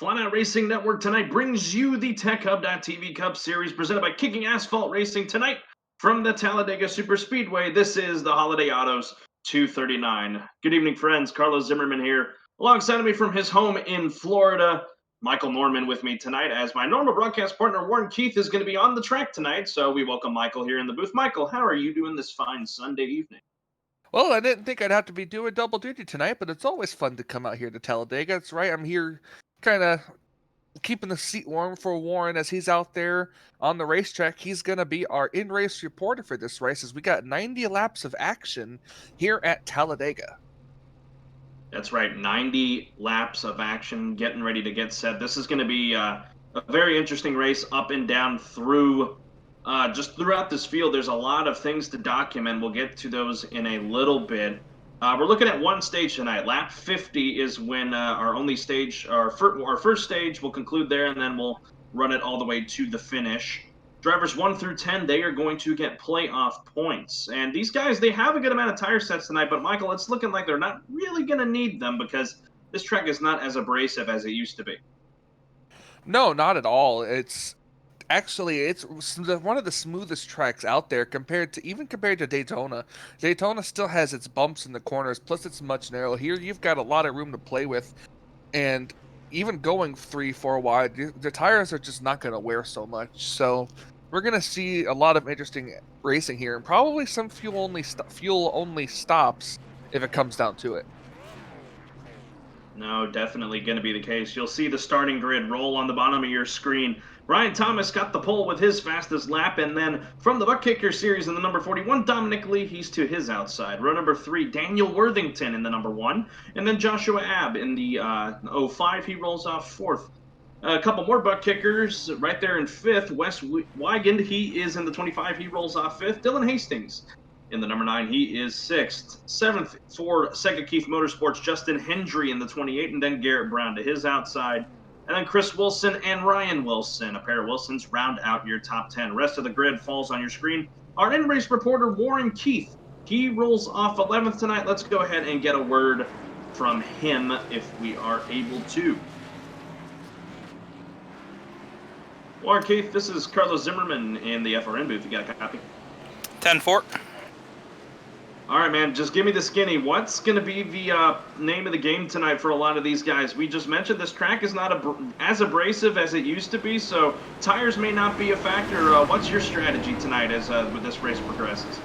Flatout Racing Network tonight brings you the TechHub.tv Cup Series presented by Kicking Asphalt Racing tonight from the Talladega Superspeedway. This is the Holiday Autos 239. Good evening, friends. Carlos Zimmerman here, alongside of me from his home in Florida. Michael Norman with me tonight, as my normal broadcast partner Warren Keith is going to be on the track tonight. So we welcome Michael here in the booth. Michael, how are you doing this fine Sunday evening? Well, I didn't think I'd have to be doing double duty tonight, but it's always fun to come out here to Talladega. That's right. I'm here kind of keeping the seat warm for Warren as he's out there on the racetrack. He's going to be our in-race reporter for this race as we got 90 laps of action here at Talladega. That's right, 90 laps of action, getting ready to get set. This is going to be a very interesting race up and down through just throughout this field. There's a lot of things to document. We'll get to those in a little bit. We're looking at one stage tonight. Lap 50 is when our only stage, our first stage will conclude there, and then we'll run it all the way to the finish. Drivers 1 through 10, they are going to get playoff points. And these guys, they have a good amount of tire sets tonight, but Michael, it's looking like they're not really going to need them because this track is not as abrasive as it used to be. No, not at all. It's one of the smoothest tracks out there compared to Daytona. Daytona still has its bumps in the corners, plus it's much narrower. Here you've got a lot of room to play with, and even going 3-4 wide, the tires are just not going to wear so much. So we're going to see a lot of interesting racing here, and probably some fuel-only stops if it comes down to it. No, definitely going to be the case. You'll see the starting grid roll on the bottom of your screen. Ryan Thomas got the pole with his fastest lap, and then from the Buck Kicker Series in the number 41, Dominic Lee, he's to his outside. Row number 3, Daniel Worthington in the number 1, and then Joshua Abb in the 05, he rolls off 4th. A couple more butt kickers right there in 5th. Wes Wigand, he is in the 25. He rolls off 5th. Dylan Hastings in the number 9. He is 6th. 7th for Sega Keith Motorsports, Justin Hendry in the 28, and then Garrett Brown to his outside. And then Chris Wilson and Ryan Wilson, a pair of Wilsons, round out your top 10. Rest of the grid falls on your screen. Our in-race reporter, Warren Keith, he rolls off 11th tonight. Let's go ahead and get a word from him if we are able to. Warren Keith, this is Carlos Zimmerman in the FRN booth. You got a copy? 10-4. All right, man, just give me the skinny. What's going to be the name of the game tonight for a lot of these guys? We just mentioned this track is not as abrasive as it used to be, so tires may not be a factor. What's your strategy tonight as with this race progresses?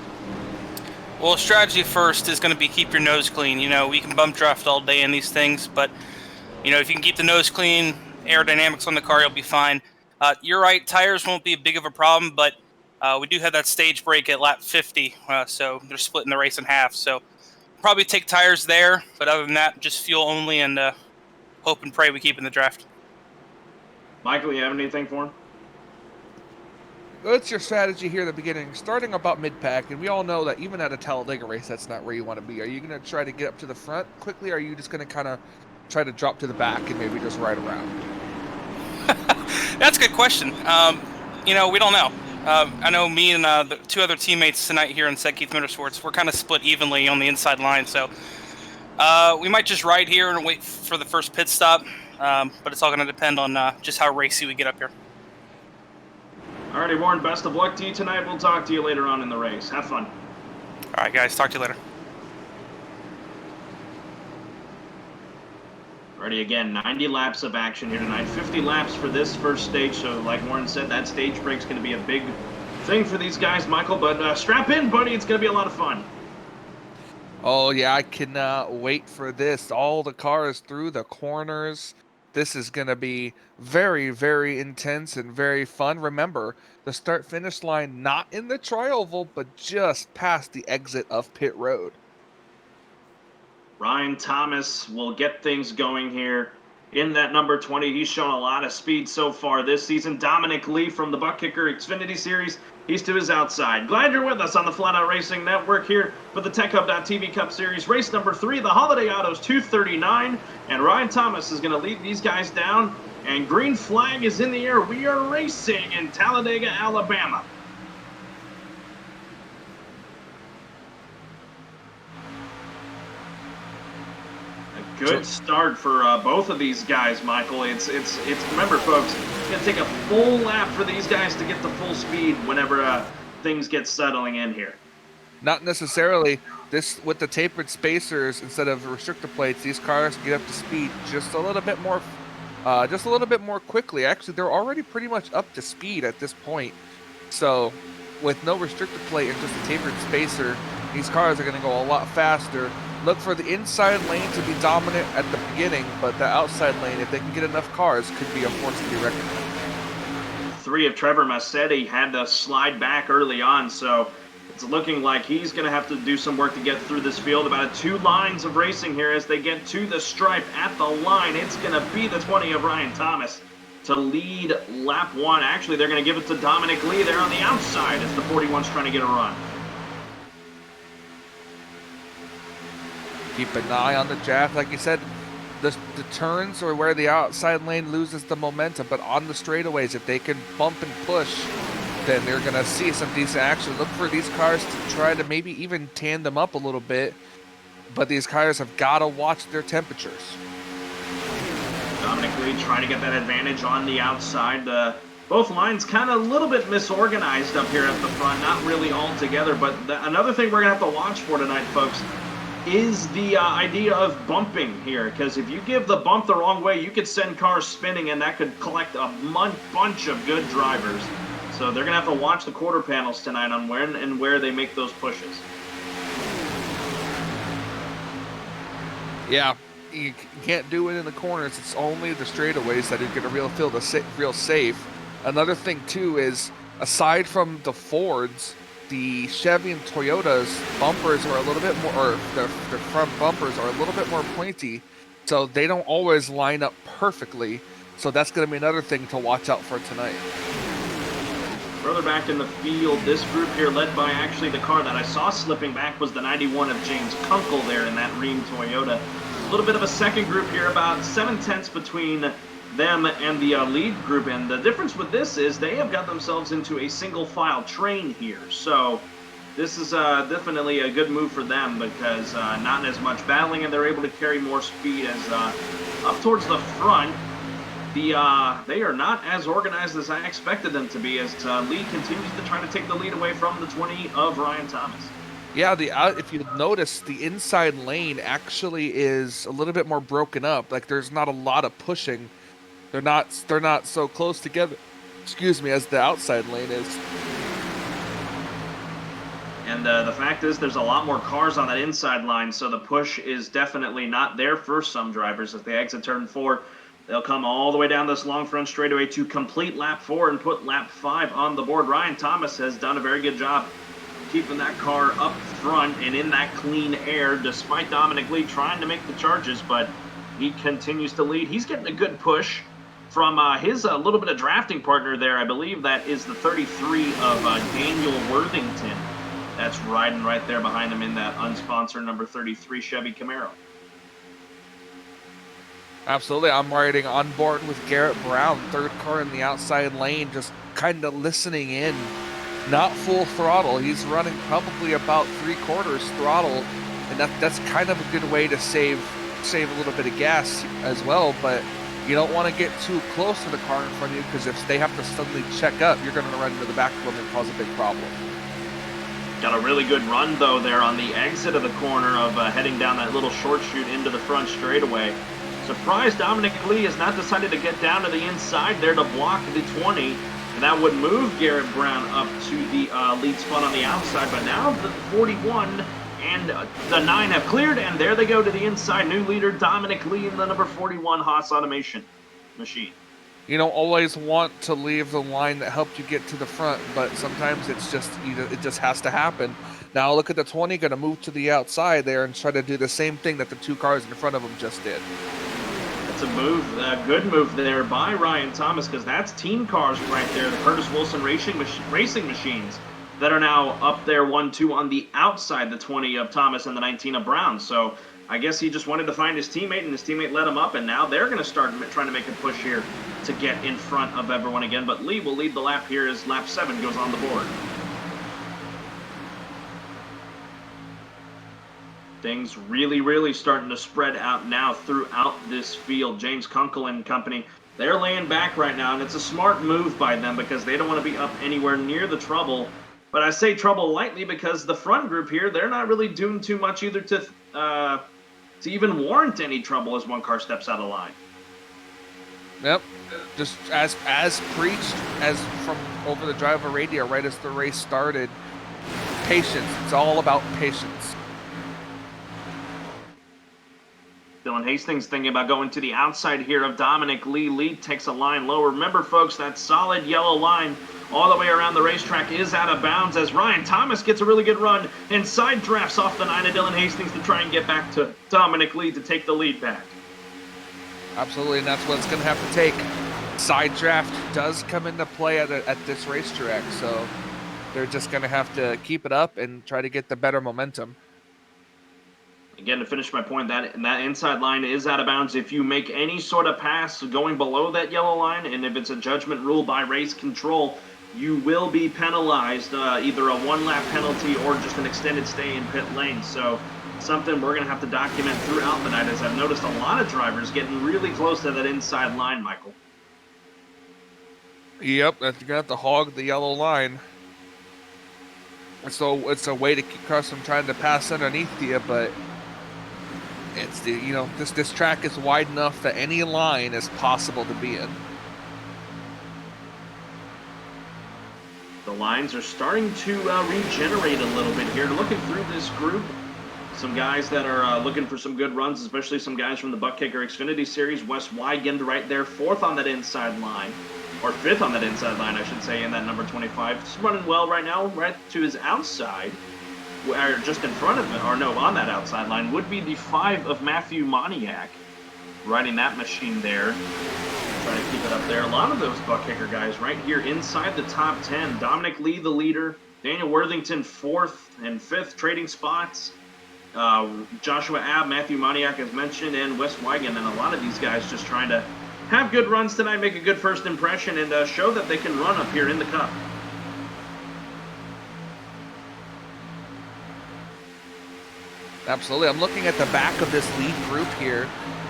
Well, strategy first is going to be keep your nose clean. You know, we can bump draft all day in these things, but, you know, if you can keep the nose clean, aerodynamics on the car, you'll be fine. You're right, tires won't be big of a problem, but we do have that stage break at lap 50, so they're splitting the race in half. So probably take tires there, but other than that, just fuel only and hope and pray we keep in the draft. Michael, you have anything for him? What's your strategy here at the beginning? Starting about mid-pack, and we all know that even at a Talladega race, that's not where you want to be. Are you going to try to get up to the front quickly, or are you just going to kind of try to drop to the back and maybe just ride around? That's a good question. You know, we don't know. I know me and the 2 other teammates tonight here in Sega Keith Motorsports, we're kind of split evenly on the inside line, so we might just ride here and wait for the first pit stop, but it's all going to depend on just how racy we get up here. Alrighty, Warren, best of luck to you tonight. We'll talk to you later on in the race. Have fun. All right, guys, talk to you later. Already again, 90 laps of action here tonight. 50 laps for this first stage. So like Warren said, that stage break's going to be a big thing for these guys, Michael. But strap in, buddy. It's going to be a lot of fun. Oh, yeah, I cannot wait for this. All the cars through the corners. This is going to be very, very intense and very fun. Remember, the start-finish line not in the tri-oval, but just past the exit of pit road. Ryan Thomas will get things going here in that number 20. He's shown a lot of speed so far this season. Dominic Lee from the Buck Kicker Xfinity Series, he's to his outside. Glad you're with us on the Flatout Racing Network here for the TechHub.tv Cup Series. Race number 3, the Holiday Autos 239. And Ryan Thomas is going to lead these guys down. And green flag is in the air. We are racing in Talladega, Alabama. Good start for both of these guys, Michael. It's remember, folks, it's going to take a full lap for these guys to get to full speed whenever things get settling in here. Not necessarily. This with the tapered spacers instead of restrictor plates, these cars get up to speed just a little bit more quickly. Actually, they're already pretty much up to speed at this point. So, with no restrictor plate and just a tapered spacer, these cars are going to go a lot faster. Look for the inside lane to be dominant at the beginning, but the outside lane, if they can get enough cars, could be a force to be reckoned with. 3 of Trevor Massetti had to slide back early on, so it's looking like he's going to have to do some work to get through this field. About 2 lines of racing here as they get to the stripe at the line. It's going to be the 20 of Ryan Thomas to lead lap 1. Actually, they're going to give it to Dominic Lee there on the outside as the 41's trying to get a run. Keep an eye on the draft. Like you said, the turns or where the outside lane loses the momentum, but on the straightaways, if they can bump and push, then they're going to see some decent action. Look for these cars to try to maybe even tandem up a little bit, but these cars have got to watch their temperatures. Dominic Lee trying to get that advantage on the outside. Both lines kind of a little bit misorganized up here at the front, not really all together, but another thing we're going to have to watch for tonight, folks, is the idea of bumping here, because if you give the bump the wrong way, you could send cars spinning, and that could collect a bunch of good drivers. So they're going to have to watch the quarter panels tonight on when and where they make those pushes. Yeah, you can't do it in the corners. It's only the straightaways that are going to feel real safe. Another thing, too, is aside from the Fords, the Chevy and Toyota's bumpers are a little bit more, or their front bumpers are a little bit more pointy, so they don't always line up perfectly. So that's going to be another thing to watch out for tonight. Further back in the field, this group here, led by actually the car that I saw slipping back, was the 91 of James Kunkel there in that Rheem Toyota. A little bit of a second group here, about 7/10 between them and the lead group. And the difference with this is they have got themselves into a single file train here. So this is definitely a good move for them because not as much battling, and they're able to carry more speed as up towards the front. They are not as organized as I expected them to be, as Lee continues to try to take the lead away from the 20 of Ryan Thomas. Yeah, if you notice, the inside lane actually is a little bit more broken up. Like there's not a lot of pushing. They're not so close together. Excuse me, as the outside lane is. And the fact is, there's a lot more cars on that inside line, so the push is definitely not there for some drivers. As they exit turn 4, they'll come all the way down this long front straightaway to complete lap 4 and put lap 5 on the board. Ryan Thomas has done a very good job keeping that car up front and in that clean air, despite Dominic Lee trying to make the charges, but he continues to lead. He's getting a good push from his little bit of drafting partner there. I believe that is the 33 of Daniel Worthington. That's riding right there behind him in that unsponsored number 33 Chevy Camaro. Absolutely. I'm riding on board with Garrett Brown, third car in the outside lane, just kind of listening in. Not full throttle. He's running probably about 3/4 throttle, and that's kind of a good way to save a little bit of gas as well. But you don't want to get too close to the car in front of you, because if they have to suddenly check up, you're going to run into the back of them and cause a big problem. Got a really good run, though, there on the exit of the corner of heading down that little short chute into the front straightaway. Surprised Dominic Lee has not decided to get down to the inside there to block the 20. And that would move Garrett Brown up to the lead spot on the outside. But now the 41 and the 9 have cleared, and there they go to the inside. New leader Dominic Lee in the number 41 Haas Automation machine. You don't always want to leave the line that helped you get to the front, but sometimes it just has to happen. Now look at the 20, going to move to the outside there and try to do the same thing that the 2 cars in front of them just did. It's a good move there by Ryan Thomas, because that's team cars right there, the Curtis Wilson racing machines that are now up there 1-2 on the outside, the 20 of Thomas and the 19 of Brown. So I guess he just wanted to find his teammate, and his teammate let him up, and now they're going to start trying to make a push here to get in front of everyone again. But Lee will lead the lap here as lap 7 goes on the board. Things really starting to spread out now throughout this field. James Kunkel and company, they're laying back right now, and it's a smart move by them because they don't want to be up anywhere near the trouble. But I say trouble lightly because the front group here, they're not really doing too much either to even warrant any trouble as one car steps out of line. Yep, just as preached as from over the driver radio right as the race started. Patience. It's all about patience. Dylan Hastings thinking about going to the outside here of Dominic Lee. Lee takes a line lower. Remember, folks, that solid yellow line all the way around the racetrack is out of bounds as Ryan Thomas gets a really good run and side drafts off the 9 of Dylan Hastings to try and get back to Dominic Lee to take the lead back. Absolutely, and that's what it's going to have to take. Side draft does come into play at this racetrack, so they're just going to have to keep it up and try to get the better momentum. Again, to finish my point, that inside line is out of bounds. If you make any sort of pass going below that yellow line, and if it's a judgment rule by race control, you will be penalized, either a 1-lap penalty or just an extended stay in pit lane. So something we're going to have to document throughout the night, as I've noticed a lot of drivers getting really close to that inside line, Michael. Yep, you're going to have to hog the yellow line. So it's a way to keep cars from trying to pass underneath you, but it's this track is wide enough that any line is possible to be in. The lines are starting to regenerate a little bit here. Looking through this group, some guys that are looking for some good runs, especially some guys from the Butt Kicker Xfinity Series. Wes Weigand right there, 4th on that inside line. Or 5th on that inside line, I should say, in that number 25. He's running well right now, right to his outside. Or just in front of it, or no, on that outside line, would be the 5 of Matthew Moniak. Riding that machine there. Trying to keep it up there. A lot of those Butt Kicker guys right here inside the top 10. Dominic Lee, the leader. Daniel Worthington, 4th and 5th trading spots. Joshua Abb, Matthew Moniak, as mentioned, and Wes Weigand. And a lot of these guys just trying to have good runs tonight, make a good first impression, and show that they can run up here in the Cup. Absolutely. I'm looking at the back of this lead group here.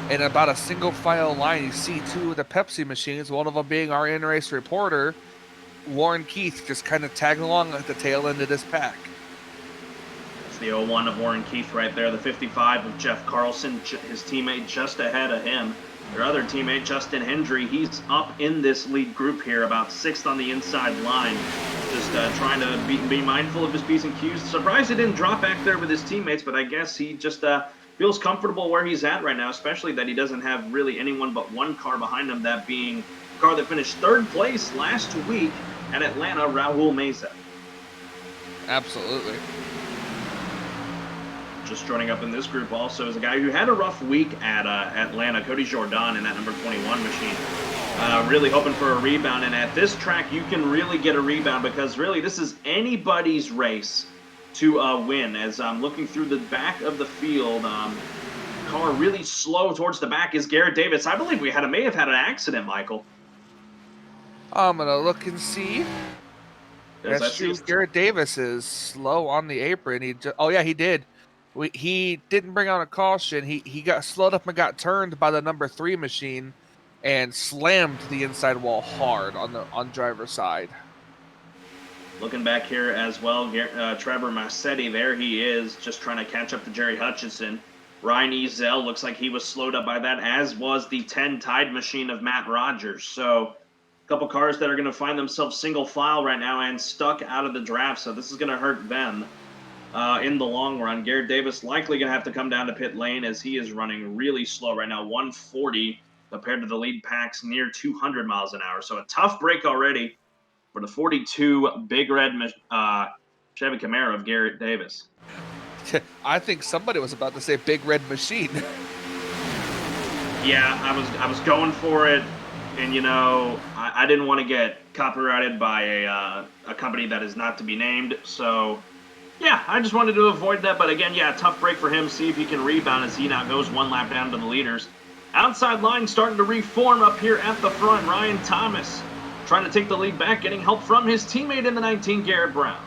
In about a single file line, you see 2 of the Pepsi machines, one of them being our in-race reporter, Warren Keith, just kind of tagging along at the tail end of this pack. That's the 01 of Warren Keith right there, the 55 of Jeff Carlson, his teammate just ahead of him. Their other teammate, Justin Hendry, he's up in this lead group here, about 6th on the inside line. Just trying to be mindful of his P's and Q's. Surprised he didn't drop back there with his teammates, but I guess he just feels comfortable where he's at right now, especially that he doesn't have really anyone but one car behind him, that being the car that finished 3rd place last week at Atlanta, Raul Meza. Absolutely. Just joining up in this group also is a guy who had a rough week at Atlanta, Cody Jordan, in that number 21 machine. Really hoping for a rebound, and at this track you can really get a rebound because really this is anybody's race to win. As I'm looking through the back of the field, car really slow towards the back is Garrett Davis. I believe we may have had an accident, Michael. I'm gonna look and see. That's true. Garrett Davis is slow on the apron. Oh yeah, he did. He didn't bring on a caution. He got slowed up and got turned by the number 3 machine and slammed the inside wall hard on driver's side. Looking back here as well, Trevor Massetti, there he is, just trying to catch up to Jerry Hutchison. Ryan Ezel looks like he was slowed up by that, as was the 10 Tide machine of Matt Rogers. So a couple cars that are going to find themselves single file right now and stuck out of the draft, so this is going to hurt them in the long run. Garrett Davis likely going to have to come down to pit lane as he is running really slow right now, 140 compared to the lead packs near 200 miles an hour. So a tough break already for the 42 Big Red Chevy Camaro of Garrett Davis. I think somebody was about to say Big Red Machine. Yeah, I was going for it, and you know, I didn't want to get copyrighted by a company that is not to be named. So yeah, I just wanted to avoid that. But again, yeah, tough break for him. See if he can rebound as he now goes 1 lap down to the leaders. Outside line starting to reform up here at the front. Ryan Thomas trying to take the lead back, getting help from his teammate in the 19, Garrett Brown.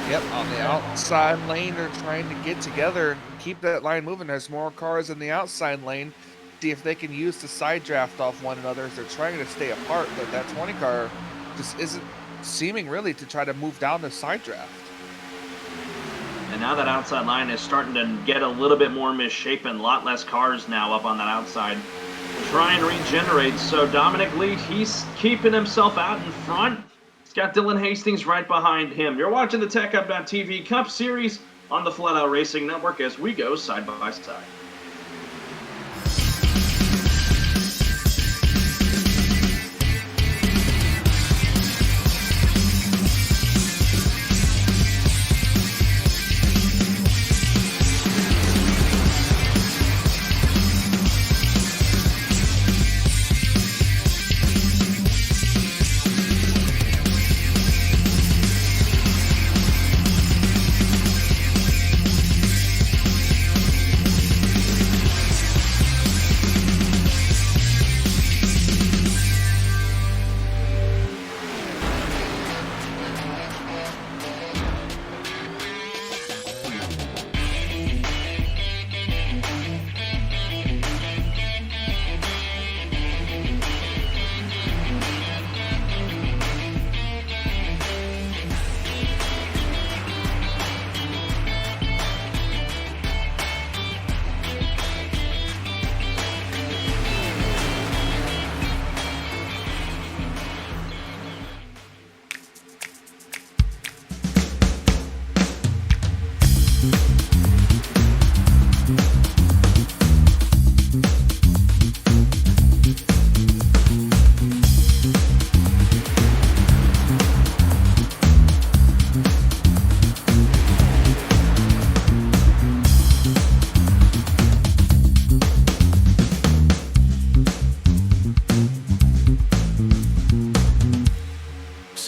Yep, on the outside lane, they're trying to get together and keep that line moving. There's more cars in the outside lane. See if they can use the side draft off one another as they're trying to stay apart, but that 20 car just isn't seeming really to try to move down the side draft. And now that outside line is starting to get a little bit more misshapen. A lot less cars now up on that outside. Try and regenerate. So Dominic Lee, he's keeping himself out in front. He's got Dylan Hastings right behind him. You're watching the TechUp.tv Cup Series on the Flatout Racing Network as we go side by side.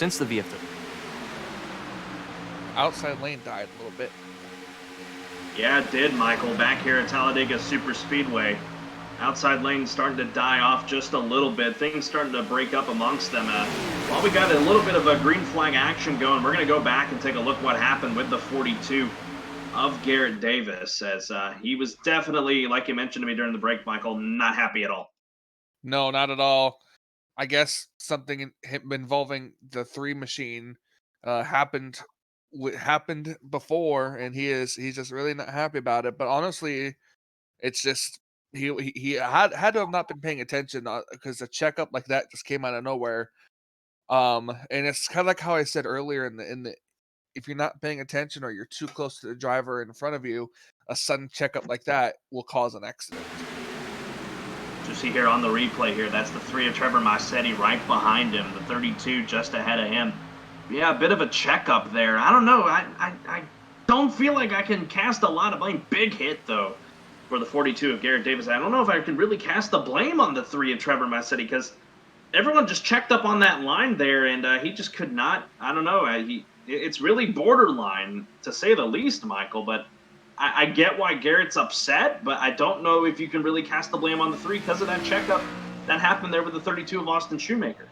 since the VFW. Outside lane died a little bit. Yeah, it did, Michael. Back here at Talladega Super Speedway. Outside lane starting to die off just a little bit. Things starting to break up amongst them. While we got a little bit of a green flag action going, we're going to go back and take a look what happened with the 42 of Garrett Davis, as he was definitely, like you mentioned to me during the break, Michael, not happy at all. No, not at all. I guess something involving the 3 machine happened before, and he's just really not happy about it. But honestly, it's just he had to have not been paying attention, because a checkup like that just came out of nowhere. And it's kind of like how I said earlier in the if you're not paying attention or you're too close to the driver in front of you, a sudden checkup like that will cause an accident. You see here on the replay here, that's the 3 of Trevor Massetti right behind him, the 32 just ahead of him. Yeah, a bit of a checkup there. I don't know. I don't feel like I can cast a lot of blame. Big hit, though, for the 42 of Garrett Davis. I don't know if I can really cast the blame on the 3 of Trevor Massetti, because everyone just checked up on that line there, and he just could not. I don't know. It's really borderline, to say the least, Michael, but I get why Garrett's upset, but I don't know if you can really cast the blame on the 3 because of that checkup that happened there with the 32 of Austin Shoemaker.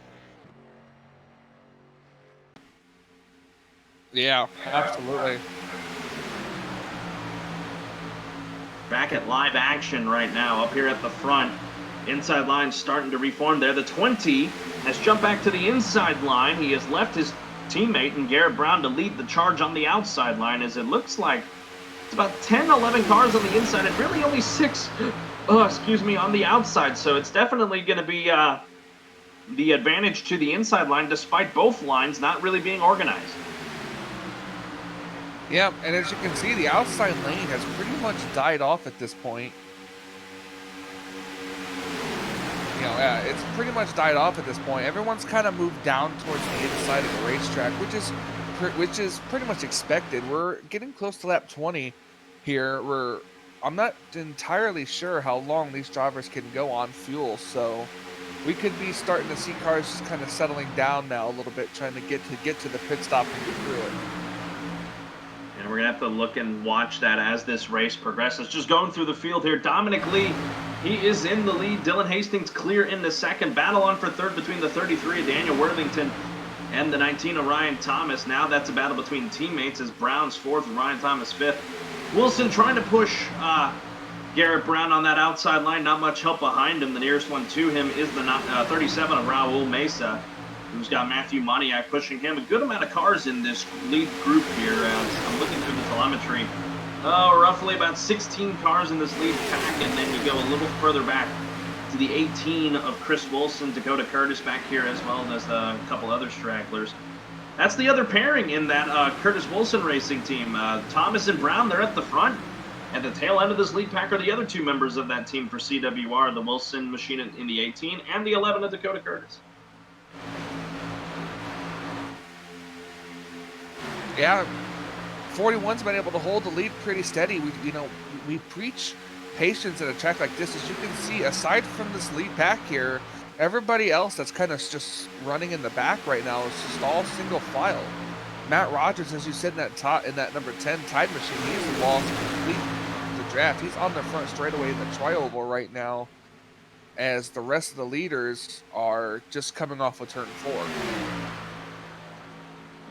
Yeah, absolutely. Back at live action right now, up here at the front. Inside line starting to reform there. The 20 has jumped back to the inside line. He has left his teammate and Garrett Brown to lead the charge on the outside line, as it looks like it's about 10, 11 cars on the inside and really only 6, on the outside. So it's definitely going to be the advantage to the inside line, despite both lines not really being organized. Yeah, and as you can see, the outside lane has pretty much died off at this point. Yeah, it's pretty much died off at this point. Everyone's kind of moved down towards the inside of the racetrack, which is pretty much expected. We're getting close to lap 20 here. I'm not entirely sure how long these drivers can go on fuel, so we could be starting to see cars kind of settling down now a little bit, trying to get to the pit stop and get through it. And we're going to have to look and watch that as this race progresses. Just going through the field here, Dominic Lee, he is in the lead. Dylan Hastings clear in the second. Battle on for third between the 33 of Daniel Worthington and the 19 of Ryan Thomas. Now that's a battle between teammates, as Brown's fourth and Ryan Thomas fifth. Wilson trying to push Garrett Brown on that outside line. Not much help behind him. The nearest one to him is the 37 of Raul Mesa, who's got Matthew Moniak pushing him. A good amount of cars in this lead group here. I'm looking through the telemetry. Roughly about 16 cars in this lead pack, and then you go a little further back to the 18 of Chris Wilson, Dakota Curtis back here, as well as a couple other stragglers. That's the other pairing in that Curtis Wilson racing team. Thomas and Brown, they're at the front. At the tail end of this lead pack are the other 2 members of that team for CWR, the Wilson machine in the 18 and the 11 of Dakota Curtis. Yeah, 41's been able to hold the lead pretty steady. We preach patience at a track like this. As you can see, aside from this lead pack here, everybody else that's kind of just running in the back right now is just all single file. Matt Rogers, as you said, in that number 10 Tide machine, he's lost the draft. He's on the front straightaway in the tri-oval right now, as the rest of the leaders are just coming off of turn 4.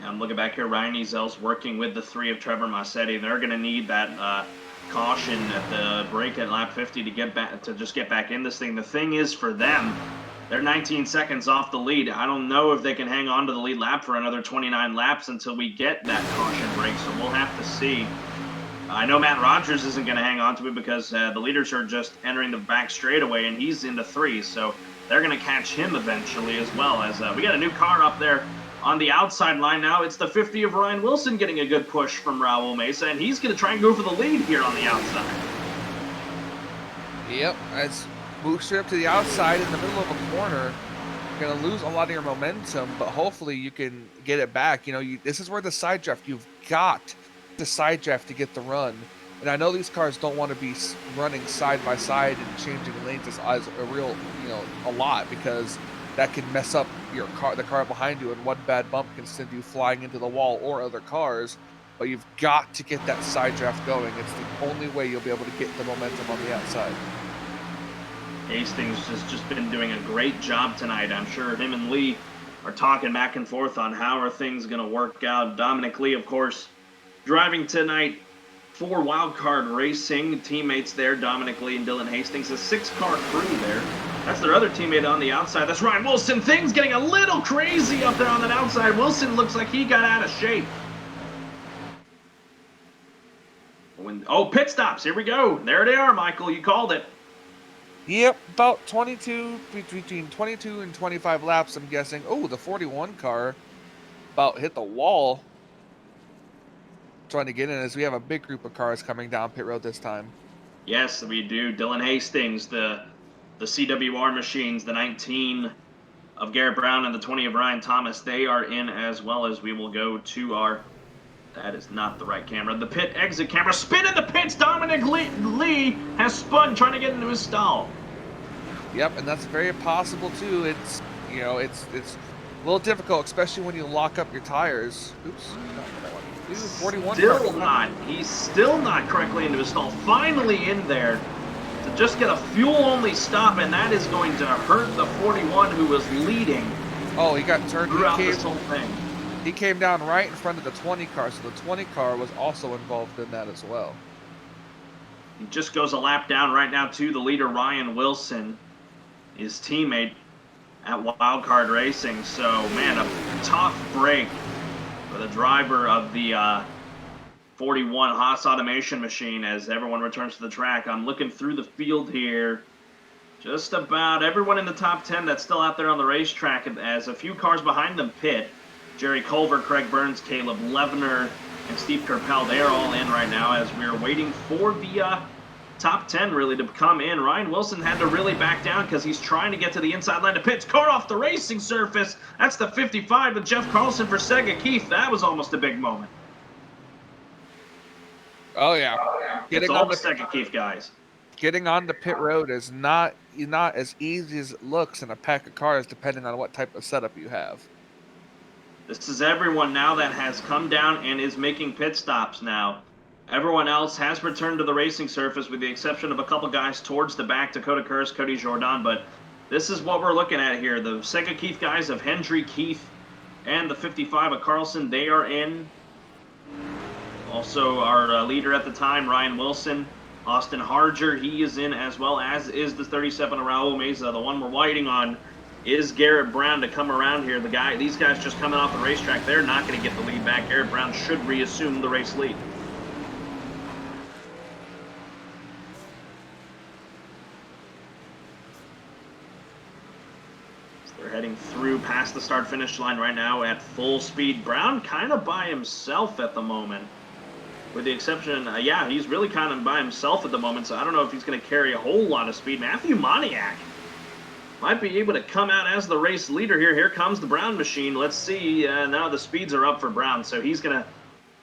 I'm looking back here. Ryan Ezel's working with the 3 of Trevor Massetti. They're going to need that caution at the break at lap 50 to get back in this thing. The thing is, for them, they're 19 seconds off the lead. I don't know if they can hang on to the lead lap for another 29 laps until we get that caution break, so we'll have to see. I know Matt Rogers isn't going to hang on to it because the leaders are just entering the back straightaway, and he's into 3, so they're going to catch him eventually, as well as we got a new car up there on the outside line now. It's the 50 of Ryan Wilson getting a good push from Raul Mesa, and he's going to try and go for the lead here on the outside. Yep, as move straight up to the outside in the middle of a corner. You're going to lose a lot of your momentum, but hopefully you can get it back. This is where the side draft, you've got the side draft to get the run. And I know these cars don't want to be running side by side and changing lanes as a real, a lot, because that can mess up the car behind you, and one bad bump can send you flying into the wall or other cars. But you've got to get that side draft going. It's the only way you'll be able to get the momentum on the outside. Hastings has just been doing a great job tonight. I'm sure him and Lee are talking back and forth on how are things going to work out. Dominic Lee, of course, driving tonight for Wildcard Racing. Teammates there, Dominic Lee and Dylan Hastings. A 6-car crew there. That's their other teammate on the outside. That's Ryan Wilson. Things getting a little crazy up there on that outside. Wilson looks like he got out of shape. Pit stops. Here we go. There they are, Michael. You called it. Yep, about between 22 and 25 laps, I'm guessing. Oh, the 41 car about hit the wall trying to get in, as we have a big group of cars coming down pit road this time. Yes, we do. Dylan Hastings, the CWR machines, the 19 of Garrett Brown and the 20 of Ryan Thomas, they are in, as well as we will go to our... That is not the right camera. The pit exit camera. Spin in the pits. Dominic Lee has spun trying to get into his stall. Yep, and that's very possible too. It's, you know, it's a little difficult, especially when you lock up your tires. Oops. 41. He's still not correctly into his stall. Finally in there to just get a fuel-only stop, and that is going to hurt the 41 who was leading. Oh, he got turned throughout this whole thing. He came down right in front of the 20 car, so the 20 car was also involved in that as well. He just goes a lap down right now to the leader, Ryan Wilson, his teammate at Wildcard Racing. So, man, a tough break for the driver of the 41 Haas Automation machine as everyone returns to the track. I'm looking through the field here. Just about everyone in the top 10 that's still out there on the racetrack, as a few cars behind them pit. Jerry Culver, Craig Burns, Caleb Levener, and Steve Kerpel, they are all in right now as we're waiting for the top 10 really to come in. Ryan Wilson had to really back down because he's trying to get to the inside line of pits. Car off the racing surface. That's the 55 with Jeff Carlson for Sega Keith. That was almost a big moment. Oh, yeah. It's all the Sega Keith guys. Getting on the pit road is not as easy as it looks in a pack of cars, depending on what type of setup you have. This is everyone now that has come down and is making pit stops now. Everyone else has returned to the racing surface with the exception of a couple guys towards the back, Dakota Kurz, Cody Jordan, but this is what we're looking at here. The Sega Keith guys of Hendry Keith and the 55 of Carlson, they are in. Also our leader at the time, Ryan Wilson. Austin Harger, he is in, as well as is the 37 of Raul Meza. The one we're waiting on is Garrett Brown to come around here. These guys just coming off the racetrack, they're not going to get the lead back. Garrett Brown should reassume the race lead. So they're heading through past the start-finish line right now at full speed. Brown kind of by himself at the moment. With the exception, yeah, he's really kind of by himself at the moment, so I don't know if he's going to carry a whole lot of speed. Matthew Moniak might be able to come out as the race leader here. Here comes the Brown machine. Let's see. Now the speeds are up for Brown, so he's going to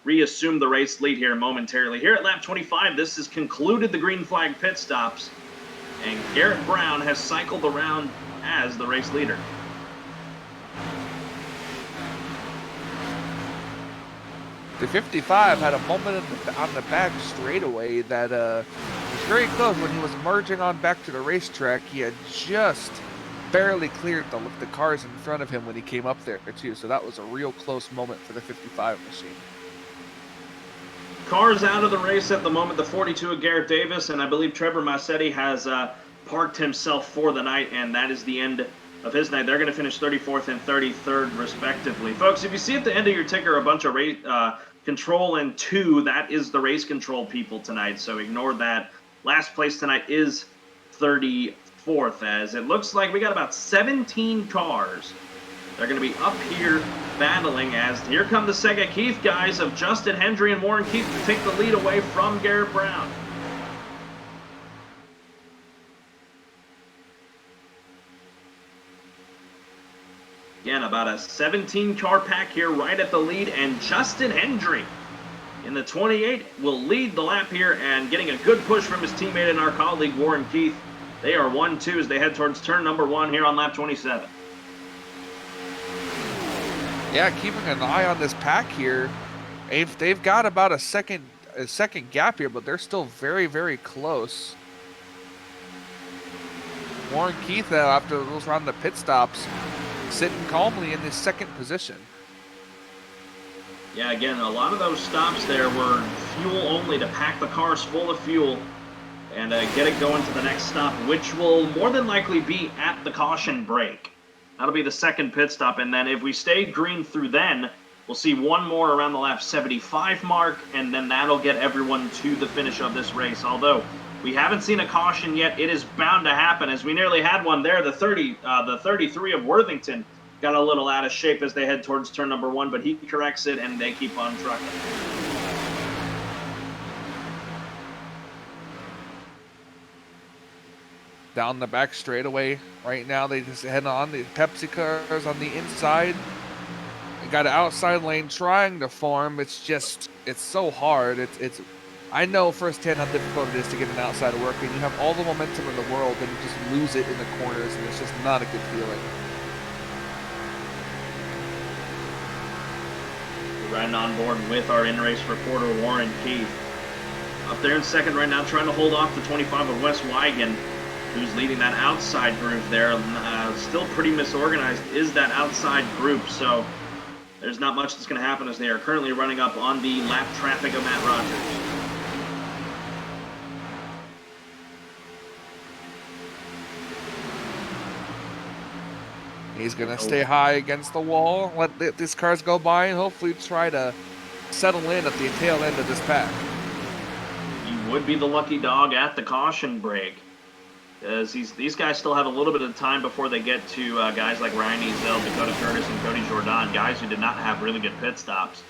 reassume the race lead here momentarily. Here at lap 25, this has concluded the green flag pit stops, and Garrett Brown has cycled around as the race leader. The 55 had a moment on the back straightaway that was very close. When he was merging on back to the racetrack, he had just barely cleared the cars in front of him when he came up there too. So that was a real close moment for the 55 machine. Cars out of the race at the moment. The 42 of Garrett Davis, and I believe Trevor Massetti has parked himself for the night, and that is the end of his night. They're going to finish 34th and 33rd respectively. Folks, if you see at the end of your ticker a bunch of control and 2, that is the race control people tonight, so ignore that. Last place tonight is 34th, as it looks like we got about 17 cars. They're going to be up here battling, as here come the Sega Keith guys of Justin Hendry and Warren Keith to take the lead away from Garrett Brown. Again, about a 17-car pack here right at the lead, and Justin Hendry in the 28 will lead the lap here, and getting a good push from his teammate and our colleague Warren Keith. They are 1-2 as they head towards turn number 1 here on lap 27. Yeah, keeping an eye on this pack here. They've got about a second gap here, but they're still very, very close. Warren Keith, though, after those round of pit stops, sitting calmly in his second position. Yeah, again, a lot of those stops there were fuel only to pack the cars full of fuel and get it going to the next stop, which will more than likely be at the caution break. That'll be the second pit stop, and then if we stay green through then, we'll see one more around the lap 75 mark, and then that'll get everyone to the finish of this race. Although we haven't seen a caution yet, it is bound to happen, as we nearly had one there. The 33 of Worthington got a little out of shape as they head towards turn number 1, but he corrects it, and they keep on trucking. Down the back straightaway right now, they just head on. The Pepsi cars on the inside. They got an outside lane trying to form. It's so hard. It's I know firsthand how difficult it is to get an outside working. You have all the momentum in the world, and you just lose it in the corners, and it's just not a good feeling. We're riding on board with our in-race reporter, Warren Keith. Up there in second right now, trying to hold off the 25 of Wes Wigan, who's leading that outside group there. Still pretty misorganized is that outside group, so there's not much that's going to happen as they are currently running up on the lap traffic of Matt Rogers. He's going to stay high against the wall, let these cars go by, and hopefully try to settle in at the tail end of this pack. He would be the lucky dog at the caution break, as these guys still have a little bit of time before they get to guys like Ryan Ezel, Dakota Curtis, and Cody Jordan, guys who did not have really good pit stops.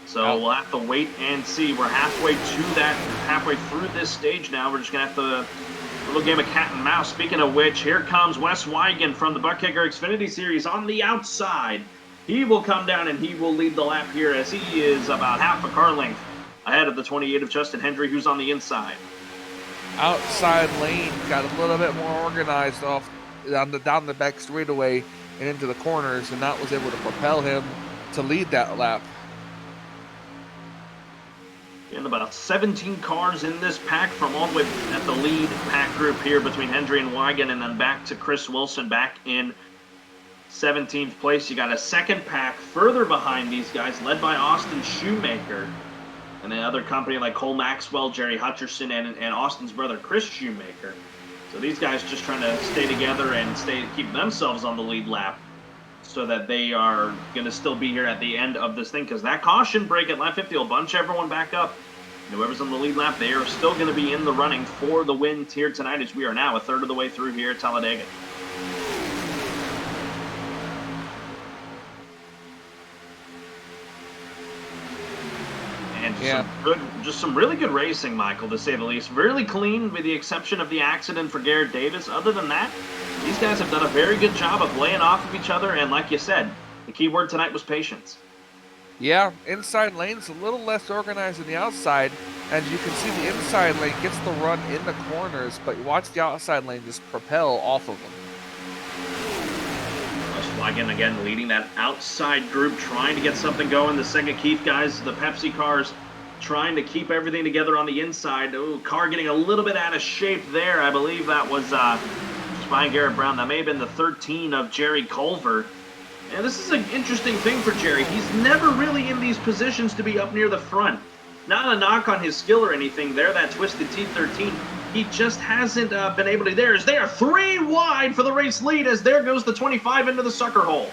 So we'll have to wait and see. We're halfway through this stage now. We're just going to have to a little game of cat and mouse. Speaking of which, here comes Wes Wigan from the Buck Kicker Xfinity Series on the outside. He will come down and he will lead the lap here, as he is about half a car length ahead of the 28 of Justin Hendry, who's on the inside. Outside lane got a little bit more organized down the back straightaway and into the corners, and that was able to propel him to lead that lap. And about 17 cars in this pack from all the way at the lead pack group here between Hendry and Wigan, and then back to Chris Wilson back in 17th place. You got a second pack further behind these guys, led by Austin Shoemaker, and the other company like Cole Maxwell, Jerry Hutcherson, and Austin's brother Chris Shoemaker. So these guys just trying to stay together and keep themselves on the lead lap, so that they are going to still be here at the end of this thing, because that caution break at lap 50 will bunch everyone back up. And whoever's on the lead lap, they are still going to be in the running for the win here tonight, as we are now a third of the way through here at Talladega. And just some really good racing, Michael, to say the least. Really clean, with the exception of the accident for Garrett Davis. Other than that, these guys have done a very good job of laying off of each other, and like you said, the key word tonight was patience. Yeah, inside lane's a little less organized than the outside. As you can see, the inside lane gets the run in the corners, but you watch the outside lane just propel off of them. Wagon again leading that outside group, trying to get something going. The second Keith guys, the Pepsi cars, trying to keep everything together on the inside. Ooh, car getting a little bit out of shape there. I believe that was Spine Garrett Brown. That may have been the 13 of Jerry Culver. And this is an interesting thing for Jerry. He's never really in these positions to be up near the front. Not a knock on his skill or anything there, that twisted T13. He just hasn't been able to. They are 3 wide for the race lead, as there goes the 25 into the sucker hole.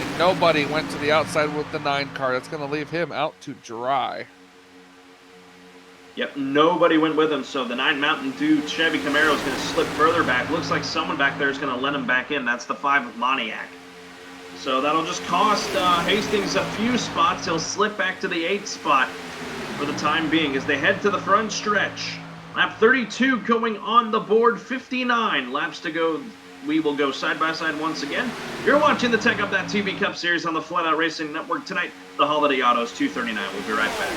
And nobody went to the outside with the 9 car. That's going to leave him out to dry. Yep, nobody went with him, so the 9 Mountain Dew Chevy Camaro is going to slip further back. Looks like someone back there is going to let him back in. That's the 5 of Pontiac. So that'll just cost Hastings a few spots. He'll slip back to the 8th spot for the time being as they head to the front stretch. Lap 32 going on the board, 59 laps to go. We will go side by side once again. You're watching the Tech Up That TV Cup Series on the Flatout Racing Network tonight. The Holiday Autos 239. We'll be right back.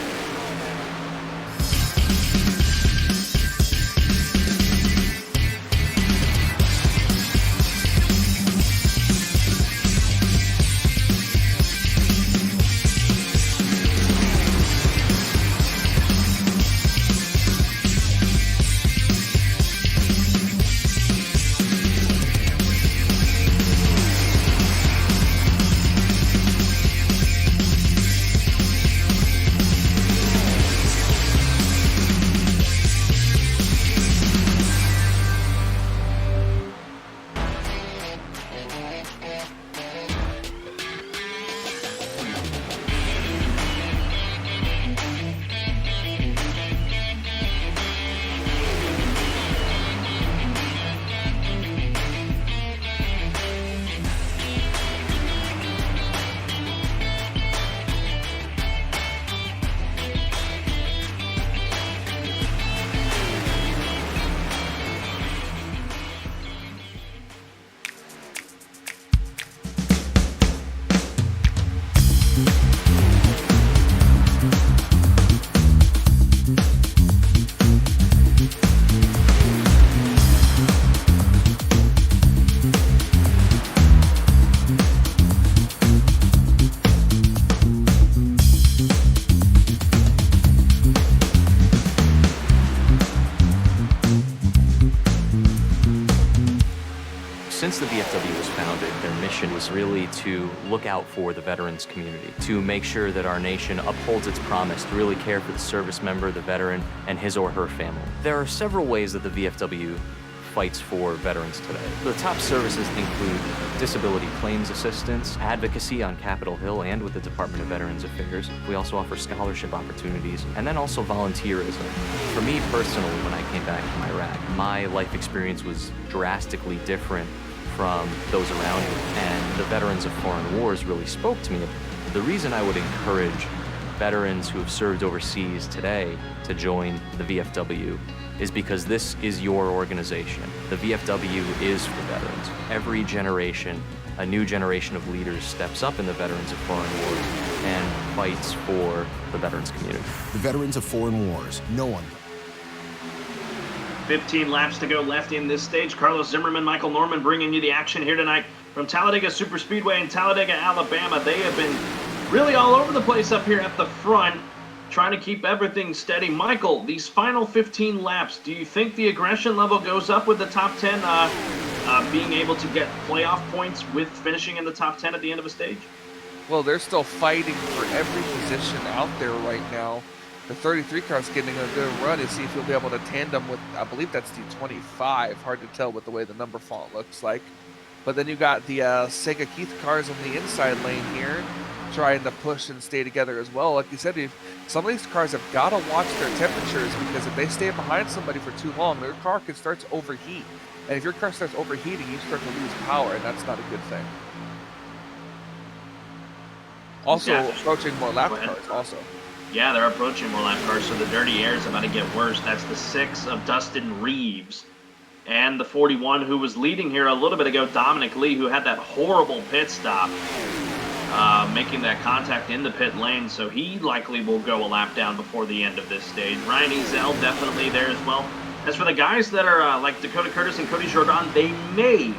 Since the VFW was founded, their mission was really to look out for the veterans community, to make sure that our nation upholds its promise to really care for the service member, the veteran, and his or her family. There are several ways that the VFW fights for veterans today. The top services include disability claims assistance, advocacy on Capitol Hill and with the Department of Veterans Affairs. We also offer scholarship opportunities, and then also volunteerism. For me personally, when I came back from Iraq, my life experience was drastically different from those around me, and the veterans of foreign wars really spoke to me. The reason I would encourage veterans who have served overseas today to join the VFW is because this is your organization. The VFW is for veterans. Every generation, a new generation of leaders steps up in the veterans of foreign wars and fights for the veterans community. The Veterans of Foreign Wars. No one. 15 laps to go left in this stage. Carlos Zimmerman, Michael Norman bringing you the action here tonight from Talladega Superspeedway in Talladega, Alabama. They have been really all over the place up here at the front, trying to keep everything steady. Michael, these final 15 laps, do you think the aggression level goes up with the top 10 being able to get playoff points with finishing in the top 10 at the end of a stage? Well, they're still fighting for every position out there right now. The 33 car's getting a good run to see if he'll be able to tandem with, I believe that's the 25. Hard to tell with the way the number font looks like. But then you got the Sega Keith cars in the inside lane here, trying to push and stay together as well. Like you said, some of these cars have got to watch their temperatures, because if they stay behind somebody for too long, their car can start to overheat. And if your car starts overheating, you start to lose power, and that's not a good thing. Also, approaching more lap cars also. Yeah, they're approaching more lap cars, so the dirty air is about to get worse. That's the 6 of Dustin Reeves. And the 41 who was leading here a little bit ago, Dominic Lee, who had that horrible pit stop, making that contact in the pit lane, so he likely will go a lap down before the end of this stage. Ryan Ezel definitely there as well. As for the guys that are like Dakota Curtis and Cody Jordan, they may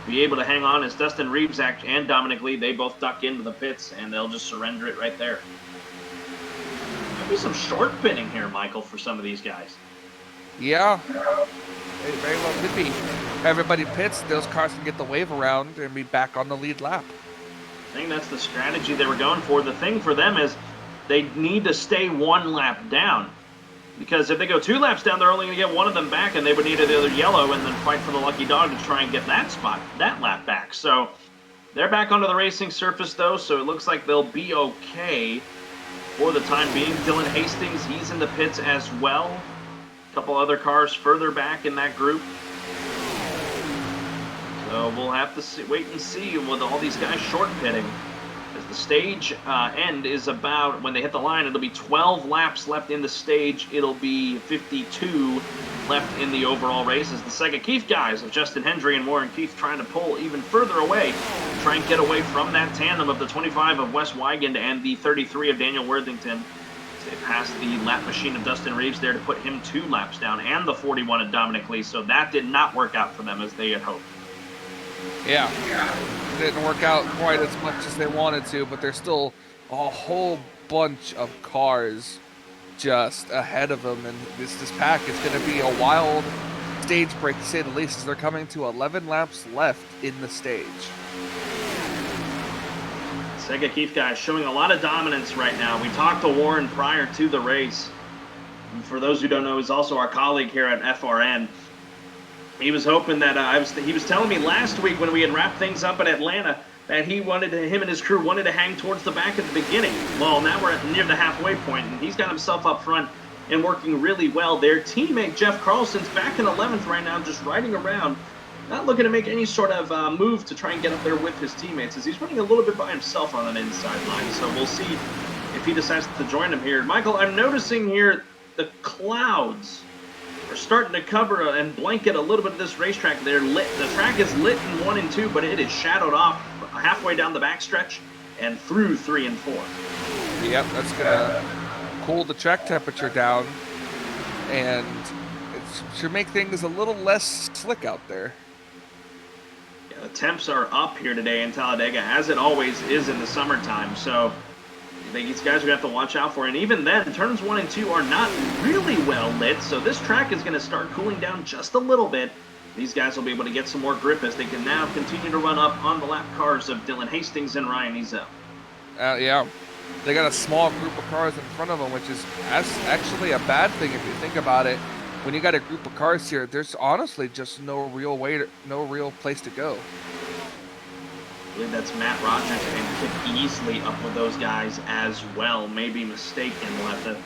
be able to hang on, as Dustin Reeves and Dominic Lee, they both duck into the pits, and they'll just surrender it right there. Maybe some short pinning here, Michael, for some of these guys. Yeah, it very well could be. Everybody pits, those cars can get the wave around and be back on the lead lap. I think that's the strategy they were going for. The thing for them is they need to stay one lap down, because if they go 2 laps down, they're only going to get one of them back, and they would need the other yellow and then fight for the lucky dog to try and get that spot, that lap back. So they're back onto the racing surface, though, so it looks like they'll be okay for the time being. Dylan Hastings, he's in the pits as well. A couple other cars further back in that group. So we'll have to wait and see with all these guys short pitting. As the stage end is about, when they hit the line, it'll be 12 laps left in the stage. It'll be 52 left in the overall race, as the Sega Keith guys of Justin Hendry and Warren Keith trying to pull even further away, try and get away from that tandem of the 25 of Wes Wygand and the 33 of Daniel Worthington. They passed the lap machine of Dustin Reeves there to put him 2 laps down, and the 41 of Dominic Lee, so that did not work out for them as they had hoped. Yeah, it didn't work out quite as much as they wanted to, but there's still a whole bunch of cars just ahead of them, and this pack is going to be a wild stage break, to say the least, as they're coming to 11 laps left in the stage. Sega Keith guys showing a lot of dominance right now. We talked to Warren prior to the race. And for those who don't know, he's also our colleague here at FRN. He was hoping that he was telling me last week when we had wrapped things up in Atlanta that him and his crew wanted to hang towards the back at the beginning. Well, now we're near the halfway point, and he's got himself up front and working really well. Their teammate Jeff Carlson's back in 11th right now, just riding around, not looking to make any sort of move to try and get up there with his teammates, as he's running a little bit by himself on an inside line. So we'll see if he decides to join him here. Michael, I'm noticing here the clouds are starting to cover and blanket a little bit of this racetrack. They're lit. The track is lit in 1 and 2, but it is shadowed off halfway down the backstretch and through 3 and 4. Yep, that's gonna cool the track temperature down, and it should make things a little less slick out there. Yeah, the temps are up here today in Talladega, as it always is in the summertime. So these guys are going to have to watch out for it. And even then, turns 1 and 2 are not really well lit, so this track is going to start cooling down just a little bit. these guys will be able to get some more grip as they can now continue to run up on the lap cars of Dylan Hastings and Ryan Ezel. Yeah. They got a small group of cars in front of them, which is actually a bad thing if you think about it. When you got a group of cars here, there's honestly just no real place to go. I believe that's Matt Rogers and could easily up with those guys as well. Maybe mistaken. We'll have to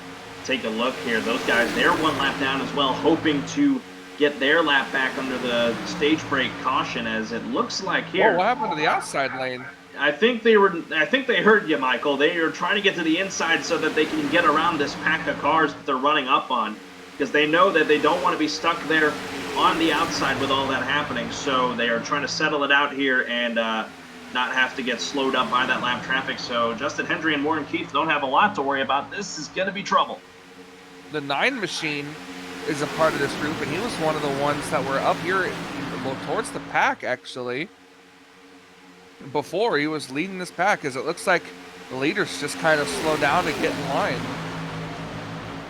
take a look here. Those guys, they're one lap down as well, hoping to get their lap back under the stage break caution, as it looks like here. Whoa, what happened to the outside lane? I think they heard you, Michael. They are trying to get to the inside so that they can get around this pack of cars that they're running up on, because they know that they don't want to be stuck there on the outside with all that happening. So they are trying to settle it out here and not have to get slowed up by that lap traffic. So Justin Hendry and Warren Keith don't have a lot to worry about. This is going to be trouble. The 9 machine is a part of this group, and he was one of the ones that were up here towards the pack, actually. Before, he was leading this pack, as it looks like the leaders just kind of slow down to get in line.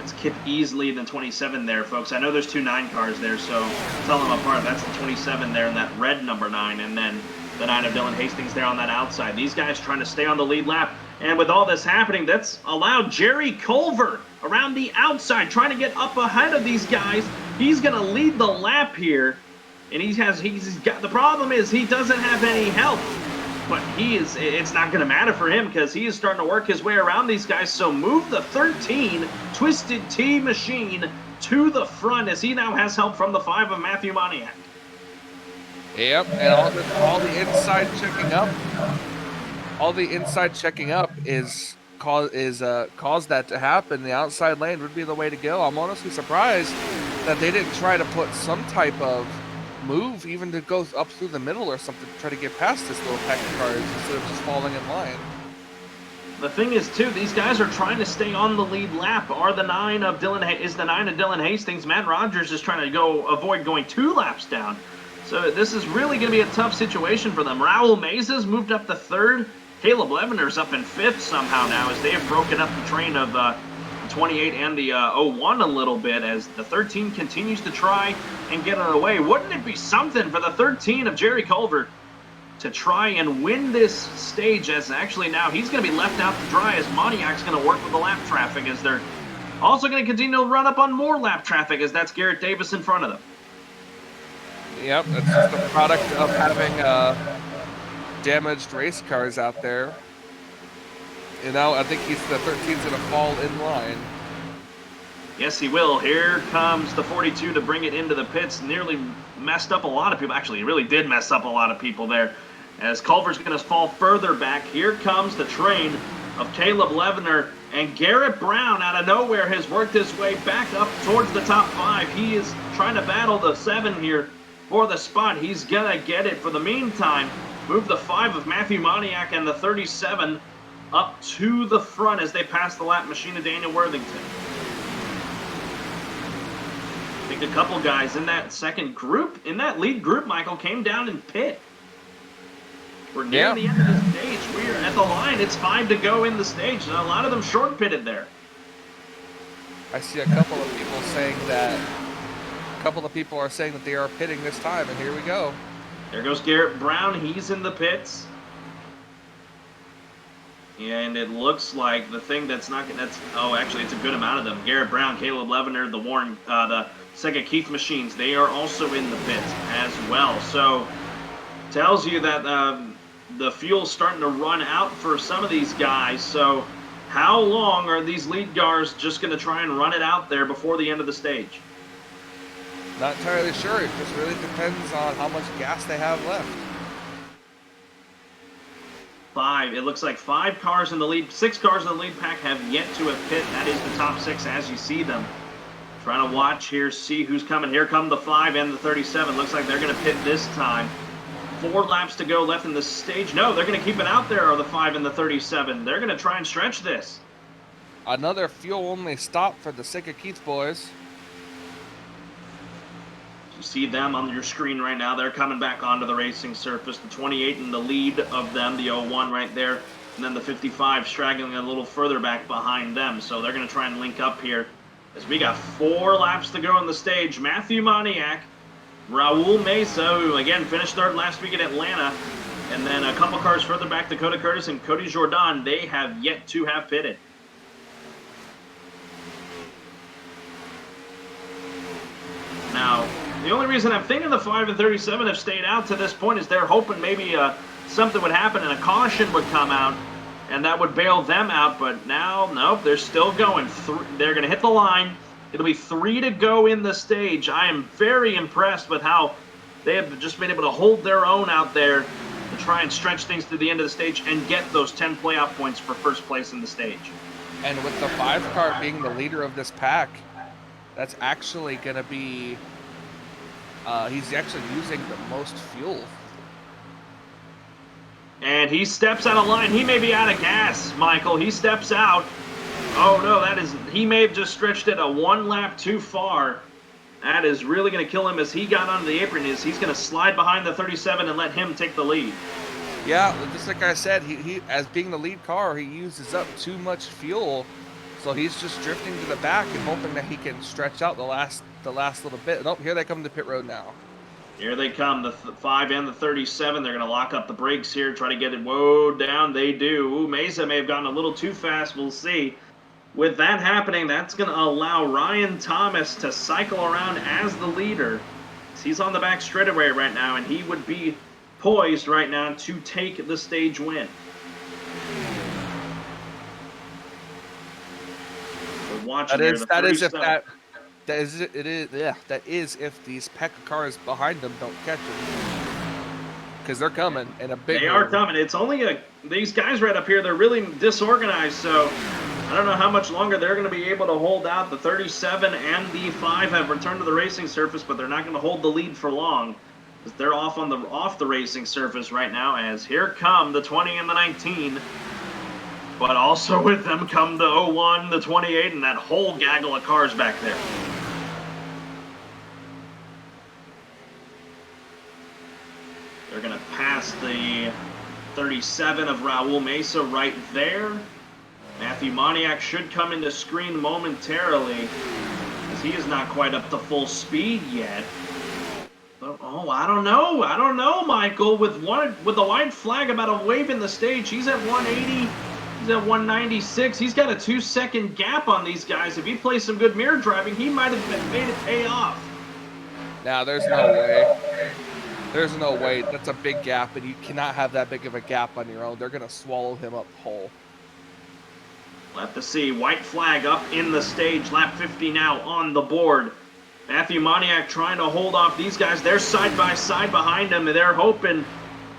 It's Kip Easley, the 27 there, folks. I know there's 2 9 cars there, so tell them apart. That's the 27 there, and that red number 9, and then the 9 of Dylan Hastings there on that outside. These guys trying to stay on the lead lap, and with all this happening, that's allowed Jerry Culver around the outside, trying to get up ahead of these guys. He's going to lead the lap here, and he's got, the problem is he doesn't have any help. But it's not going to matter for him, because he is starting to work his way around these guys. So move the 13 Twisted T machine to the front, as he now has help from the 5 of Matthew Moniak. Yep, and all the inside checking up is caused that to happen. The outside lane would be the way to go. I'm honestly surprised that they didn't try to put some type of move, even to go up through the middle or something, to try to get past this little pack of cars instead of just falling in line. The thing is, too, these guys are trying to stay on the lead lap. The 9 of Dylan Hastings. Matt Rogers is trying to avoid going 2 laps down. So this is really going to be a tough situation for them. Raul Meza's moved up to 3rd. Caleb Levener's up in 5th somehow now, as they have broken up the train of the 28 and the 01 a little bit, as the 13 continues to try and get it away. Wouldn't it be something for the 13 of Jerry Culver to try and win this stage, as actually now he's going to be left out to dry, as Moniak's going to work with the lap traffic, as they're also going to continue to run up on more lap traffic, as that's Garrett Davis in front of them. Yep, that's just a product of having damaged race cars out there. You know, I think the 13's going to fall in line. Yes, he will. Here comes the 42 to bring it into the pits. Nearly messed up a lot of people. Actually, he really did mess up a lot of people there, as Culver's going to fall further back. Here comes the train of Caleb Levener, and Garrett Brown out of nowhere has worked his way back up towards the top 5. He is trying to battle the 7 here for the spot. He's going to get it. For the meantime, move the 5 of Matthew Moniak and the 37 up to the front as they pass the lap machine of Daniel Worthington. I think a couple guys in that lead group, Michael, came down and pit. We're near the end of the stage. We're at the line. It's 5 to go in the stage. And a lot of them short pitted there. I see a couple of people saying that. A couple of people are saying that they are pitting this time, and here we go. There goes Garrett Brown. He's in the pits. And it looks like the thing actually it's a good amount of them. Garrett Brown, Caleb Levener, the Sega Keith machines, they are also in the pits as well. So tells you that the fuel's starting to run out for some of these guys. So how long are these lead cars just going to try and run it out there before the end of the stage? Not entirely sure. It just really depends on how much gas they have left. 5. It looks like 5 cars in the lead. 6 cars in the lead pack have yet to have pit. That is the top 6 as you see them. Trying to watch here, see who's coming. Here come the 5 and the 37. Looks like they're going to pit this time. 4 laps to go left in the stage. No, they're going to keep it out there, are the 5 and the 37. They're going to try and stretch this. Another fuel-only stop for the Sega Keith boys. You see them on your screen right now. They're coming back onto the racing surface. The 28 in the lead of them, the 01 right there, and then the 55 straggling a little further back behind them. So they're going to try and link up here as we got 4 laps to go on the stage. Matthew Moniak Raul Mesa, who again finished third last week at Atlanta. And then a couple cars further back, Dakota Curtis and Cody Jordan, they have yet to have pitted. Now, the only reason I'm thinking the 5 and 37 have stayed out to this point is they're hoping maybe something would happen and a caution would come out, and that would bail them out. But now, nope, they're still going. They're going to hit the line. It'll be 3 to go in the stage. I am very impressed with how they have just been able to hold their own out there to try and stretch things to the end of the stage and get those 10 playoff points for first place in the stage. And with the 5 car being the leader of this pack, that's actually going to be, he's actually using the most fuel. And he steps out of line. He may be out of gas, Michael. He steps out. Oh, no, he may have just stretched it a 1 lap too far. That is really going to kill him as he got onto the apron. He's going to slide behind the 37 and let him take the lead. Yeah, just like I said, he as being the lead car, he uses up too much fuel. So he's just drifting to the back and hoping that he can stretch out the last little bit. Oh, here they come to pit road now. Here they come, the 5 and the 37. They're going to lock up the brakes here, try to get it woe down. They do. Ooh, Mesa may have gotten a little too fast. We'll see. With that happening, that's going to allow Ryan Thomas to cycle around as the leader. He's on the back straightaway right now, and he would be poised right now to take the stage win. We're watching That is if these Pekka cars behind them don't catch him, because they're coming in a big. They are coming. It's only these guys right up here. They're really disorganized, so I don't know how much longer they're going to be able to hold out. The 37 and the 5 have returned to the racing surface, but they're not going to hold the lead for long, because they're off the racing surface right now. As here come the 20 and the 19. But also with them come the 01, the 28, and that whole gaggle of cars back there. They're going to pass the 37 of Raul Mesa right there. Matthew Moniak should come into screen momentarily, as he is not quite up to full speed yet. Oh, I don't know, Michael. With the white flag about a wave in the stage, he's at 180. He's at 196. He's got a 2-second gap on these guys. If he plays some good mirror driving, he might have made it pay off. Now, there's no way. There's no way. That's a big gap, and you cannot have that big of a gap on your own. They're going to swallow him up whole. We'll have to see. White flag up in the stage. Lap 50 now on the board. Matthew Moniak trying to hold off these guys. They're side by side behind him, and they're hoping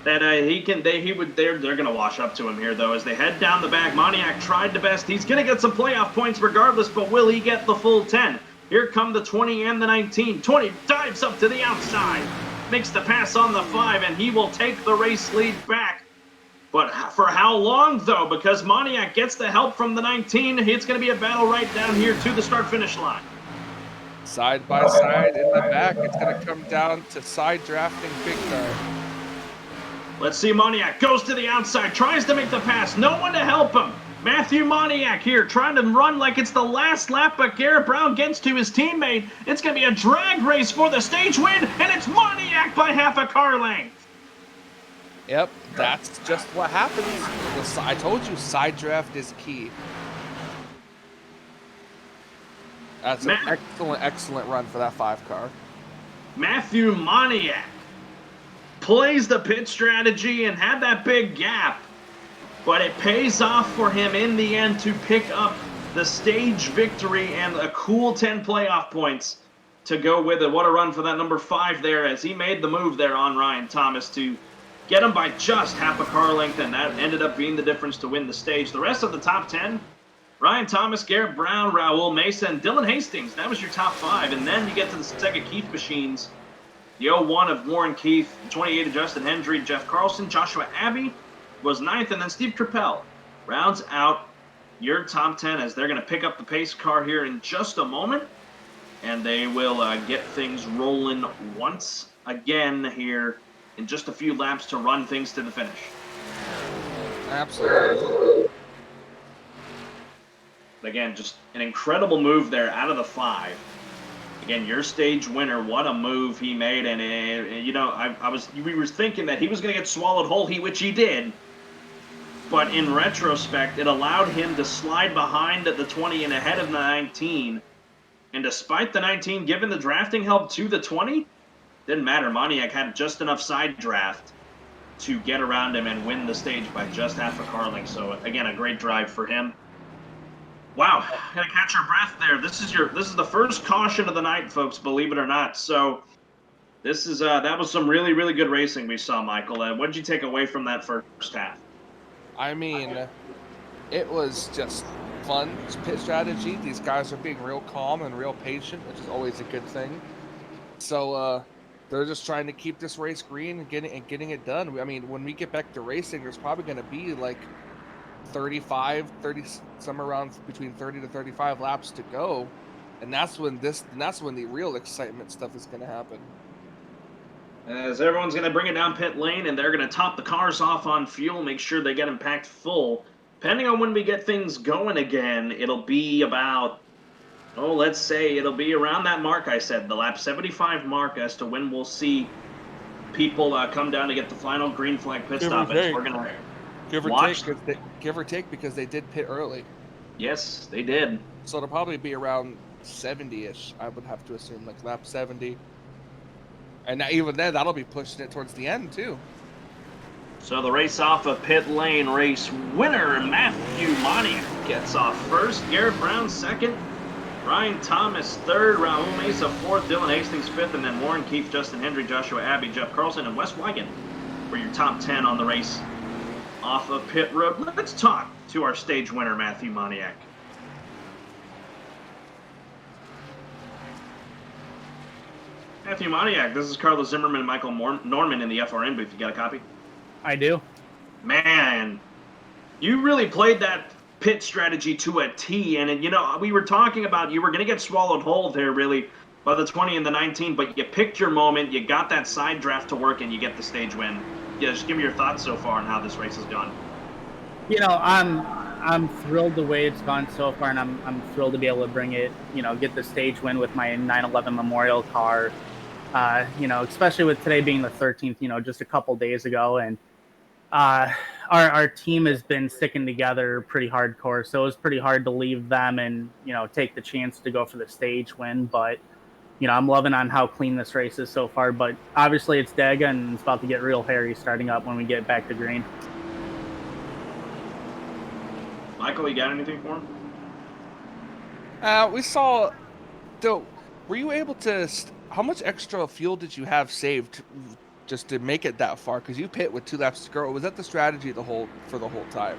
that they're going to wash up to him here, though, as they head down the back. Moniak tried the best. He's going to get some playoff points regardless, but will he get the full 10? Here come the 20 and the 19. 20 dives up to the outside, makes the pass on the 5, and he will take the race lead back. But for how long, though? Because Moniak gets the help from the 19. It's going to be a battle right down here to the start-finish line. Side by side in the back, it's going to come down to side drafting big time. Let's see, Moniak goes to the outside, tries to make the pass. No one to help him. Matthew Moniak here trying to run like it's the last lap, but Garrett Brown gets to his teammate. It's going to be a drag race for the stage win, and it's Moniak by half a car length. Yep, that's just what happens. I told you, side draft is key. That's an excellent run for that 5 car. Matthew Moniak plays the pit strategy and had that big gap, but it pays off for him in the end to pick up the stage victory and a cool 10 playoff points to go with it. What a run for that number 5 there, as he made the move there on Ryan Thomas to get him by just half a car length, and that ended up being the difference to win the stage. The rest of the top 10, Ryan Thomas, Garrett Brown, Raul Mesa, and Dylan Hastings. That was your top 5, and then you get to the second Keith machines. The 01 of Warren Keith, the 28 of Justin Hendry, Jeff Carlson, Joshua Abbey was 9th, and then Steve Trappell rounds out your top 10 as they're going to pick up the pace car here in just a moment, and they will get things rolling once again here in just a few laps to run things to the finish. Absolutely. Again, just an incredible move there out of the 5. Again, your stage winner, what a move he made. And you know, we were thinking that he was going to get swallowed whole, which he did. But in retrospect, it allowed him to slide behind at the 20 and ahead of the 19. And despite the 19 giving the drafting help to the 20, didn't matter. Moniak had just enough side draft to get around him and win the stage by just half a car length. So again, a great drive for him. Wow, gotta catch your breath there. This is the first caution of the night, folks. Believe it or not. So this is that was some really, really good racing we saw, Michael. What did you take away from that first half? I mean, it was just fun pit strategy. These guys are being real calm and real patient, which is always a good thing. So they're just trying to keep this race green and getting it done. I mean, when we get back to racing, there's probably going to be like 30, somewhere around between 30 to 35 laps to go, and that's when the real excitement stuff is going to happen. As everyone's going to bring it down pit lane, and they're going to top the cars off on fuel, make sure they get them packed full. Depending on when we get things going again, it'll be about, let's say it'll be around that mark I said, the lap 75 mark, as to when we'll see people come down to get the final green flag pit stop. We're going to give or take because they did pit early. Yes, they did. So it'll probably be around 70-ish, I would have to assume, like lap 70. And even then, that'll be pushing it towards the end, too. So the race off of pit lane, race winner Matthew Moniak gets off first, Garrett Brown second, Ryan Thomas third, Raul Mesa fourth, Dylan Hastings fifth, and then Warren Keefe, Justin Hendry, Joshua Abbey, Jeff Carlson, and Wes Wigan for your top 10 on the race off of pit road. Let's talk to our stage winner, Matthew Moniak. Matthew Moniak, this is Carlos Zimmerman and Michael Norman in the FRN booth. You got a copy? I do. Man, you really played that pit strategy to a T. And, you know, we were talking about you were going to get swallowed whole there, really, by the 20 and the 19. But you picked your moment. You got that side draft to work, and you get the stage win. Yeah, just give me your thoughts so far on how this race has gone. You know, I'm thrilled the way it's gone so far, and I'm thrilled to be able to bring it, you know, get the stage win with my 911 Memorial car. You know, especially with today being the 13th, you know, just a couple days ago. And our team has been sticking together pretty hardcore. So it was pretty hard to leave them and, you know, take the chance to go for the stage win. But, you know, I'm loving on how clean this race is so far. But obviously it's Dega, and it's about to get real hairy starting up when we get back to green. Michael, you got anything for him? We saw, though, were you able to... How much extra fuel did you have saved just to make it that far? Because you pit with 2 laps to go. Was that the strategy for the whole time?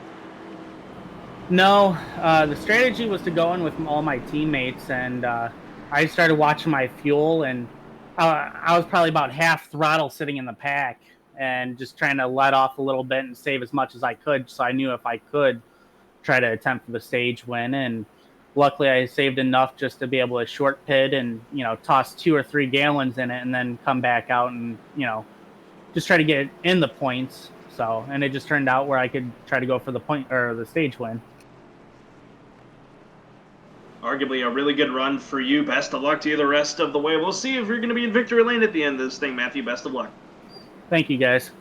No, the strategy was to go in with all my teammates, and I started watching my fuel, and I was probably about half throttle sitting in the pack and just trying to let off a little bit and save as much as I could. So I knew if I could try to attempt for the stage win, and luckily I saved enough just to be able to short pit and, you know, toss 2 or 3 gallons in it and then come back out and, you know, just try to get in the points. So, and it just turned out where I could try to go for the point or the stage win. Arguably a really good run for you. Best of luck to you the rest of the way. We'll see if you're going to be in victory lane at the end of this thing, Matthew. Best of luck. Thank you, guys.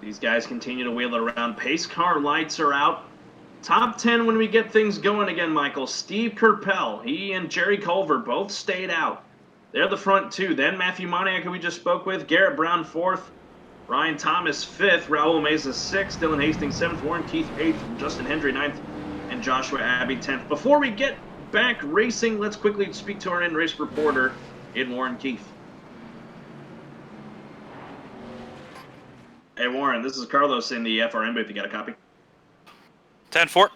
These guys continue to wheel it around. Pace car lights are out. Top 10 when we get things going again, Michael. Steve Kerpel, he and Jerry Culver both stayed out. They're the front 2. Then Matthew Moniak, who we just spoke with. Garrett Brown 4th. Ryan Thomas 5th. Raul Mesa 6th. Dylan Hastings 7th. Warren Keith 8th. Justin Hendry 9th. And Joshua Abbey 10th. Before we get back racing, let's quickly speak to our in-race reporter in Warren Keith. Hey, Warren, this is Carlos in the FRN booth. You got a copy? 10-4. All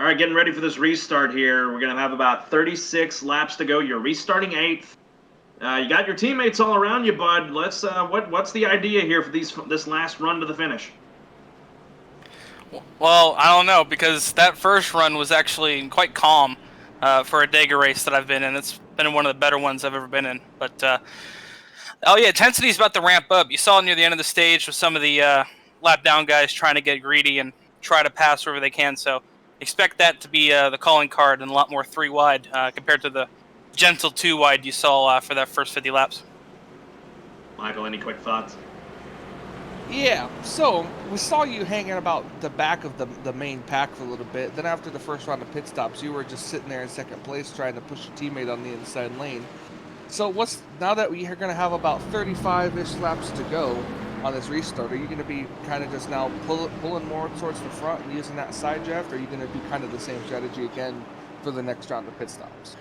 right, getting ready for this restart here. We're going to have about 36 laps to go. You're restarting 8th. You got your teammates all around you, bud. Let's. What's the idea here for this last run to the finish? Well, I don't know, because that first run was actually quite calm for a Dega race that I've been in. It's been one of the better ones I've ever been in. But oh yeah, intensity's about to ramp up. You saw near the end of the stage with some of the lap down guys trying to get greedy and try to pass wherever they can. So expect that to be the calling card and a lot more 3 wide compared to the gentle 2 wide you saw for that first 50 laps. Michael, any quick thoughts? Yeah, so we saw you hanging about the back of the main pack for a little bit. Then after the first round of pit stops, you were just sitting there in second place trying to push your teammate on the inside lane. So now that we are going to have about 35-ish laps to go on this restart, are you going to be kind of just now pulling more towards the front and using that side draft, or are you going to be kind of the same strategy again for the next round of pit stops?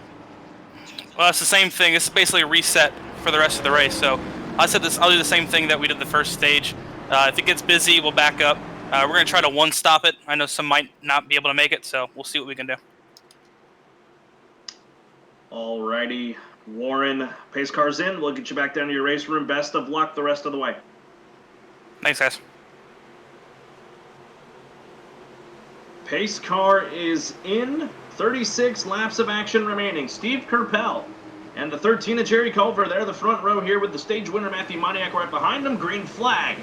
Well, it's the same thing. It's basically a reset for the rest of the race. So I'll do the same thing that we did the first stage. If it gets busy, we'll back up. We're going to try to one-stop it. I know some might not be able to make it, so we'll see what we can do. Alrighty, Warren, pace car's in. We'll get you back down to your race room. Best of luck the rest of the way. Thanks, guys. Pace car is in. 36 laps of action remaining. Steve Kerpel and the 13 of Jerry Culver. They're the front row here with the stage winner Matthew Moniak right behind them. Green flag.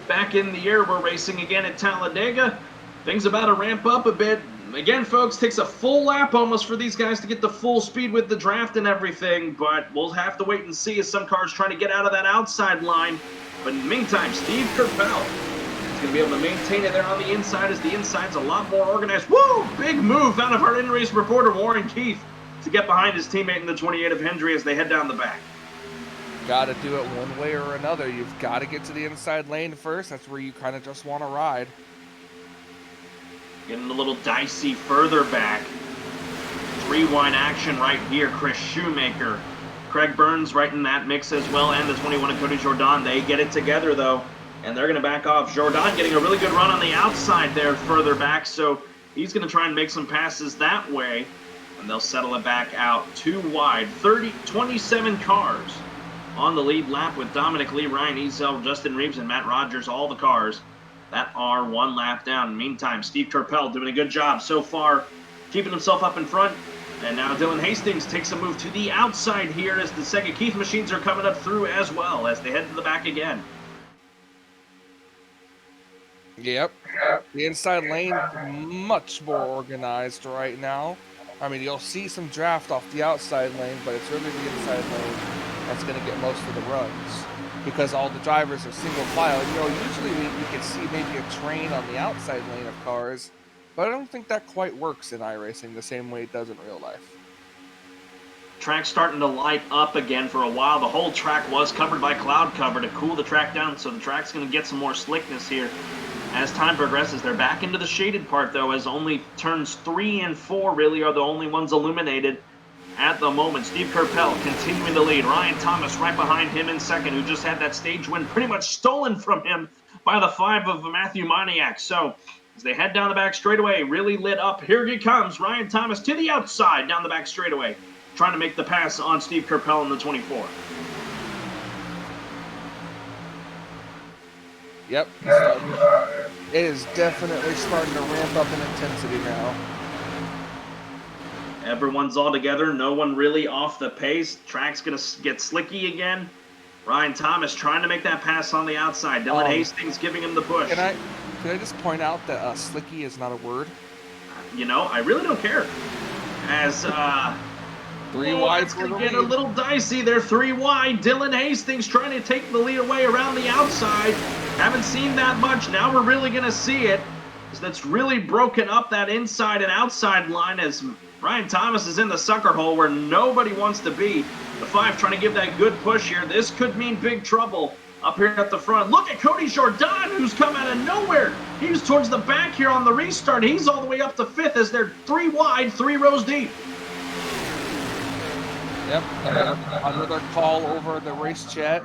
Back in the air, we're racing again at Talladega. Things about to ramp up a bit. Again, folks, takes a full lap almost for these guys to get the full speed with the draft and everything, but we'll have to wait and see as some cars trying to get out of that outside line. But in the meantime, Steve Kerpel is going to be able to maintain it there on the inside as the inside's a lot more organized. Woo! Big move out of our in-race reporter, Warren Keith, to get behind his teammate in the 28 of Hendry as they head down the back. Got to do it one way or another. You've got to get to the inside lane first. That's where you kind of just want to ride. Getting a little dicey further back. 3-wide action right here. Chris Shoemaker. Craig Burns right in that mix as well, and the 21 of Cody Jordan. They get it together, though, and they're going to back off. Jordan getting a really good run on the outside there further back, so he's going to try and make some passes that way, and they'll settle it back out 2 wide. 27 cars on the lead lap with Dominic Lee, Ryan Ezel, Justin Reeves, and Matt Rogers, all the cars that are 1 lap down. Meantime, Steve Kerpel doing a good job so far, keeping himself up in front. And now Dylan Hastings takes a move to the outside here as the second Keith machines are coming up through as well as they head to the back again. Yep. The inside lane, much more organized right now. I mean, you'll see some draft off the outside lane, but it's really the inside lane that's going to get most of the runs because all the drivers are single file. You know, usually we can see maybe a train on the outside lane of cars, but I don't think that quite works in iRacing the same way it does in real life. Track's starting to light up again for a while. The whole track was covered by cloud cover to cool the track down, so the track's going to get some more slickness here as time progresses. They're back into the shaded part, though, as only turns 3 and 4 really are the only ones illuminated at the moment. Steve Kerpel continuing to lead. Ryan Thomas right behind him in second, who just had that stage win pretty much stolen from him by the 5 of Matthew Moniak. So as they head down the back straightaway, really lit up. Here he comes, Ryan Thomas to the outside down the back straightaway, trying to make the pass on Steve Kerpel in the 24. Yep. It is definitely starting to ramp up in intensity now. Everyone's all together. No one really off the pace. Track's going to get slicky again. Ryan Thomas trying to make that pass on the outside. Dylan Hastings giving him the push. Can I just point out that slicky is not a word? You know, I really don't care. As 3 wide. It's going to get a little dicey. They're 3 wide. Dylan Hastings trying to take the lead away around the outside. Haven't seen that much. Now we're really going to see it. That's really broken up that inside and outside line as Ryan Thomas is in the sucker hole where nobody wants to be. The 5 trying to give that good push here. This could mean big trouble up here at the front. Look at Cody Jordan, who's come out of nowhere. He was towards the back here on the restart. He's all the way up to 5th as they're 3 wide, 3 rows deep. Yep. Another call over the race chat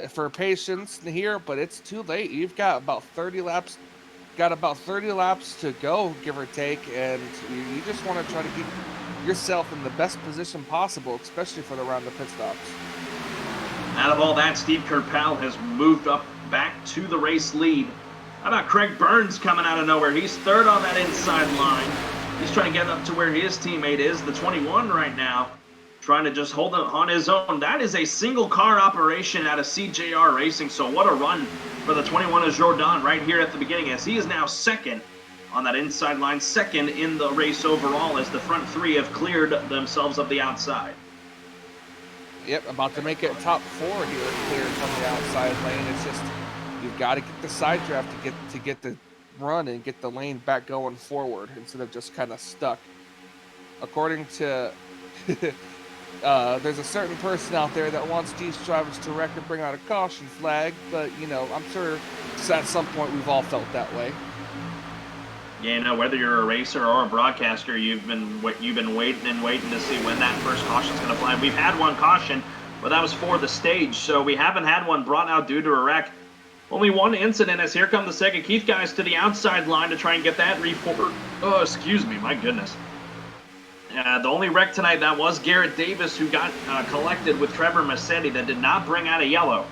for patience here, but it's too late. You've got about 30 laps. Got about 30 laps to go, give or take, and you just want to try to keep yourself in the best position possible, especially for the round of pit stops. Out of all that, Steve Kerpel has moved up back to the race lead. How about Craig Burns coming out of nowhere? He's 3rd on that inside line. He's trying to get up to where his teammate is, the 21 right now, trying to just hold it on his own. That is a single car operation out of CJR Racing, so what a run for the 21 of Jordan right here at the beginning as he is now 2nd on that inside line, second in the race overall, as the front three have cleared themselves of the outside. Yep, about to make it top 4 here, cleared from the outside lane. It's just, you've got to get the side draft to get the run and get the lane back going forward instead of just kind of stuck. According to, there's a certain person out there that wants these drivers to wreck and bring out a caution flag, but, you know, I'm sure at some point we've all felt that way. Yeah, you know, whether you're a racer or a broadcaster, you've been waiting to see when that first caution's going to fly. We've had one caution, but that was for the stage, so we haven't had one brought out due to a wreck. Only one incident, as here come the second Keith guys to the outside line to try and get that reformed. Oh, excuse me, my goodness. The only wreck tonight, that was Garrett Davis, who got collected with Trevor Massetti, that did not bring out a yellow.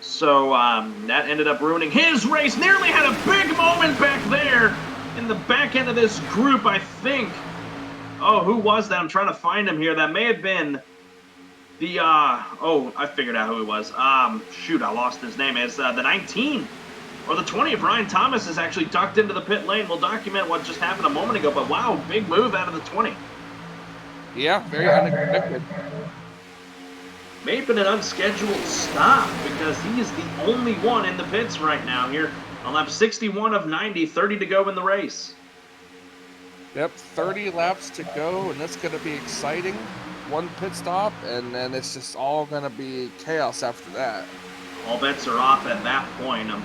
So that ended up ruining his race. Nearly had a big moment back there in the back end of this group, I think. Oh, who was that? I'm trying to find him here. That may have been the, oh, I figured out who it was. Shoot, I lost his name. It's the 19 or the 20 of Ryan Thomas is actually ducked into the pit lane. We'll document what just happened a moment ago, but wow, big move out of the 20. Yeah, very unexpected. May have been an unscheduled stop because he is the only one in the pits right now here on lap 61 of 90, 30 to go in the race. Yep, 30 laps to go, and that's going to be exciting. One pit stop, and then it's just all going to be chaos after that. All bets are off at that point. I'm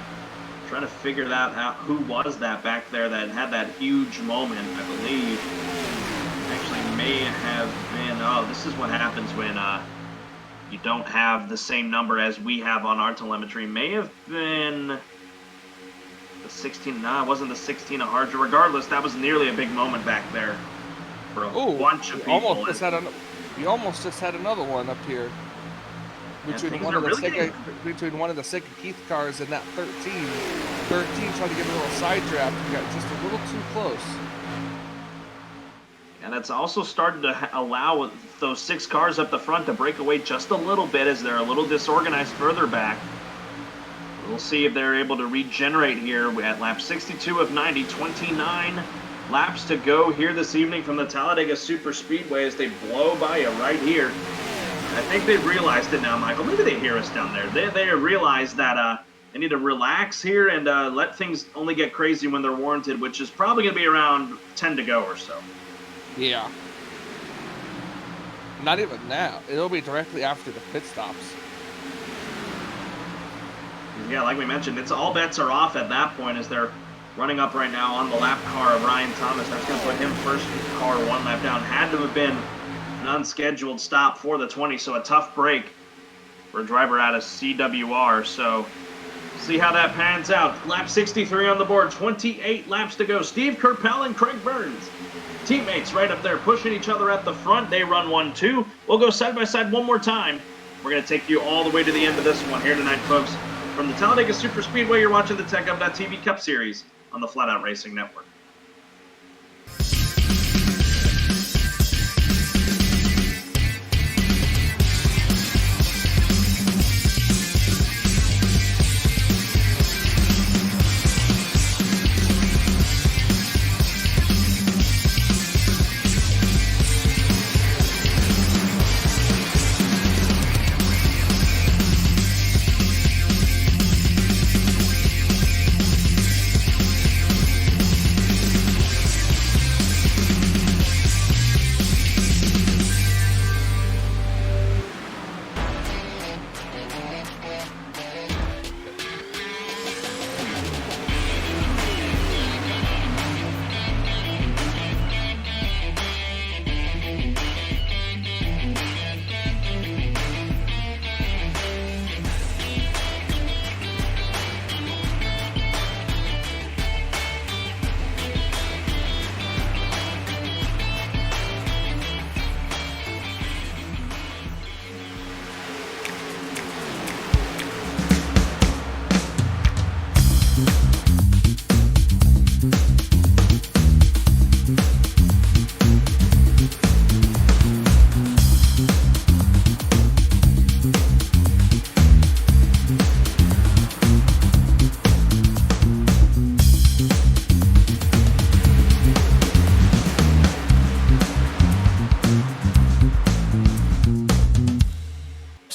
trying to figure that out. Who was that back there that had that huge moment, I believe? Actually may have been, oh, this is what happens when you don't have the same number as we have on our telemetry. May have been the 16, no, it wasn't the 16 of Harger. Regardless, that was nearly a big moment back there for a bunch of people. You almost just had another one up here. Between one of the Sega Keith cars and that 13. 13 trying to get a little side draft. You got just a little too close. And it's also started to allow those 6 cars up the front to break away just a little bit as they're a little disorganized further back. We'll see if they're able to regenerate here at lap 62 of 90, 29 laps to go here this evening from the Talladega Super Speedway as they blow by you right here. I think they've realized it now, Michael. Maybe they hear us down there. They realize that they need to relax here and let things only get crazy when they're warranted, which is probably going to be around 10 to go or so. Yeah. Not even now. It'll be directly after the pit stops. Yeah, like we mentioned, it's all bets are off at that point as they're running up right now on the lap car of Ryan Thomas. That's going to put him first car 1 lap down. Had to have been an unscheduled stop for the 20, so a tough break for a driver out of CWR. So see how that pans out. Lap 63 on the board, 28 laps to go. Steve Kerpel and Craig Burns, teammates right up there pushing each other at the front. They run 1-2. We'll go side by side one more time. We're going to take you all the way to the end of this one here tonight, folks. From the Talladega Super Speedway, you're watching the TechUp.TV Cup Series on the Flatout Racing Network.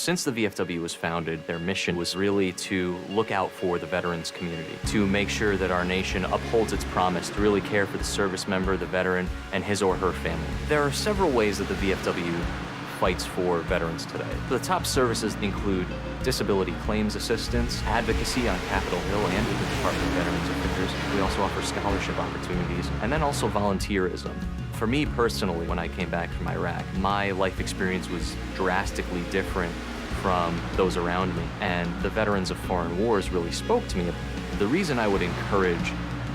Since the VFW was founded, their mission was really to look out for the veterans community, to make sure that our nation upholds its promise to really care for the service member, the veteran, and his or her family. There are several ways that the VFW fights for veterans today. The top services include disability claims assistance, advocacy on Capitol Hill and with the Department of Veterans Affairs. We also offer scholarship opportunities, and then also volunteerism. For me personally, when I came back from Iraq, my life experience was drastically different from those around me, and the Veterans of Foreign Wars really spoke to me. The reason I would encourage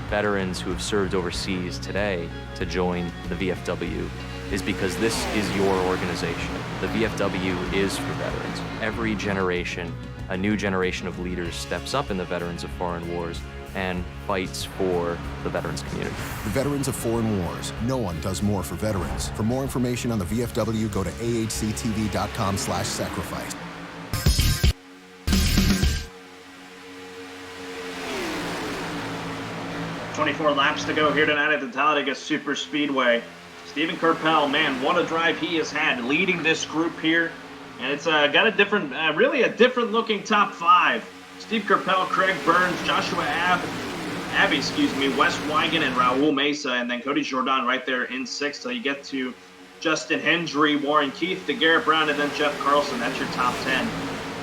veterans who have served overseas today to join the VFW is because this is your organization. The VFW is for veterans. Every generation, a new generation of leaders steps up in the Veterans of Foreign Wars and fights for the veterans community. The Veterans of Foreign Wars. No one does more for veterans. For more information on the VFW, go to ahctv.com/sacrifice. "24 laps to go here tonight at the Talladega Super Speedway. Stephen Kerpel, man, what a drive he has had leading this group here. And it's got a different, really a different looking top five. Steve Kerpel, Craig Burns, Joshua Abbey, Wes Wigan, and Raul Mesa, and then Cody Jordan right there in sixth. So you get to Justin Hendry, Warren Keith, DeGarrett Brown, and then Jeff Carlson. That's your top 10.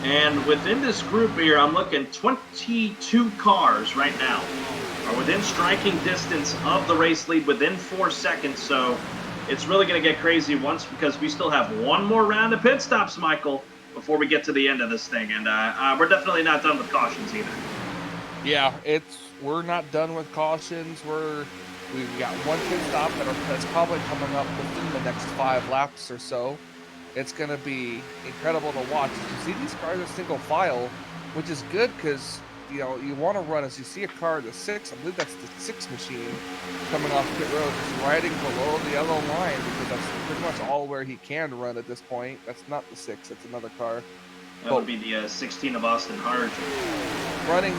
And within this group here, I'm looking 22 cars right now are within striking distance of the race lead within 4 seconds. So it's really going to get crazy once, because we still have one more round of pit stops, Michael, before we get to the end of this thing. And we're definitely not done with cautions either. Yeah, we're not done with cautions. We've got one pit stop that's probably coming up within the next 5 laps or so. It's going to be incredible to watch. You see these cars are single file, which is good because you want to run as you see a car, the 6, I believe that's the 6 machine coming off pit road, just riding below the yellow line, because that's pretty much all where he can run at this point. That's not the 6, that's another car. That would be the 16 of Austin Hart. Running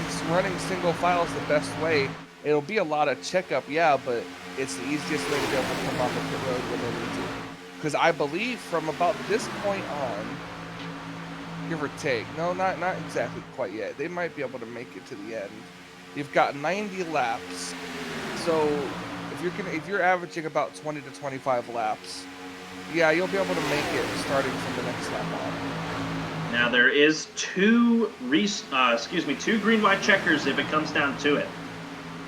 single file is the best way. It'll be a lot of checkup, yeah, but it's the easiest way to be able to come off the pit road when they need to. Because I believe from about this point on, give or take. No, not exactly quite yet. They might be able to make it to the end. You've got 90 laps. So if you're averaging about 20 to 25 laps, yeah, you'll be able to make it starting from the next lap on. Now there is two green white checkers if it comes down to it.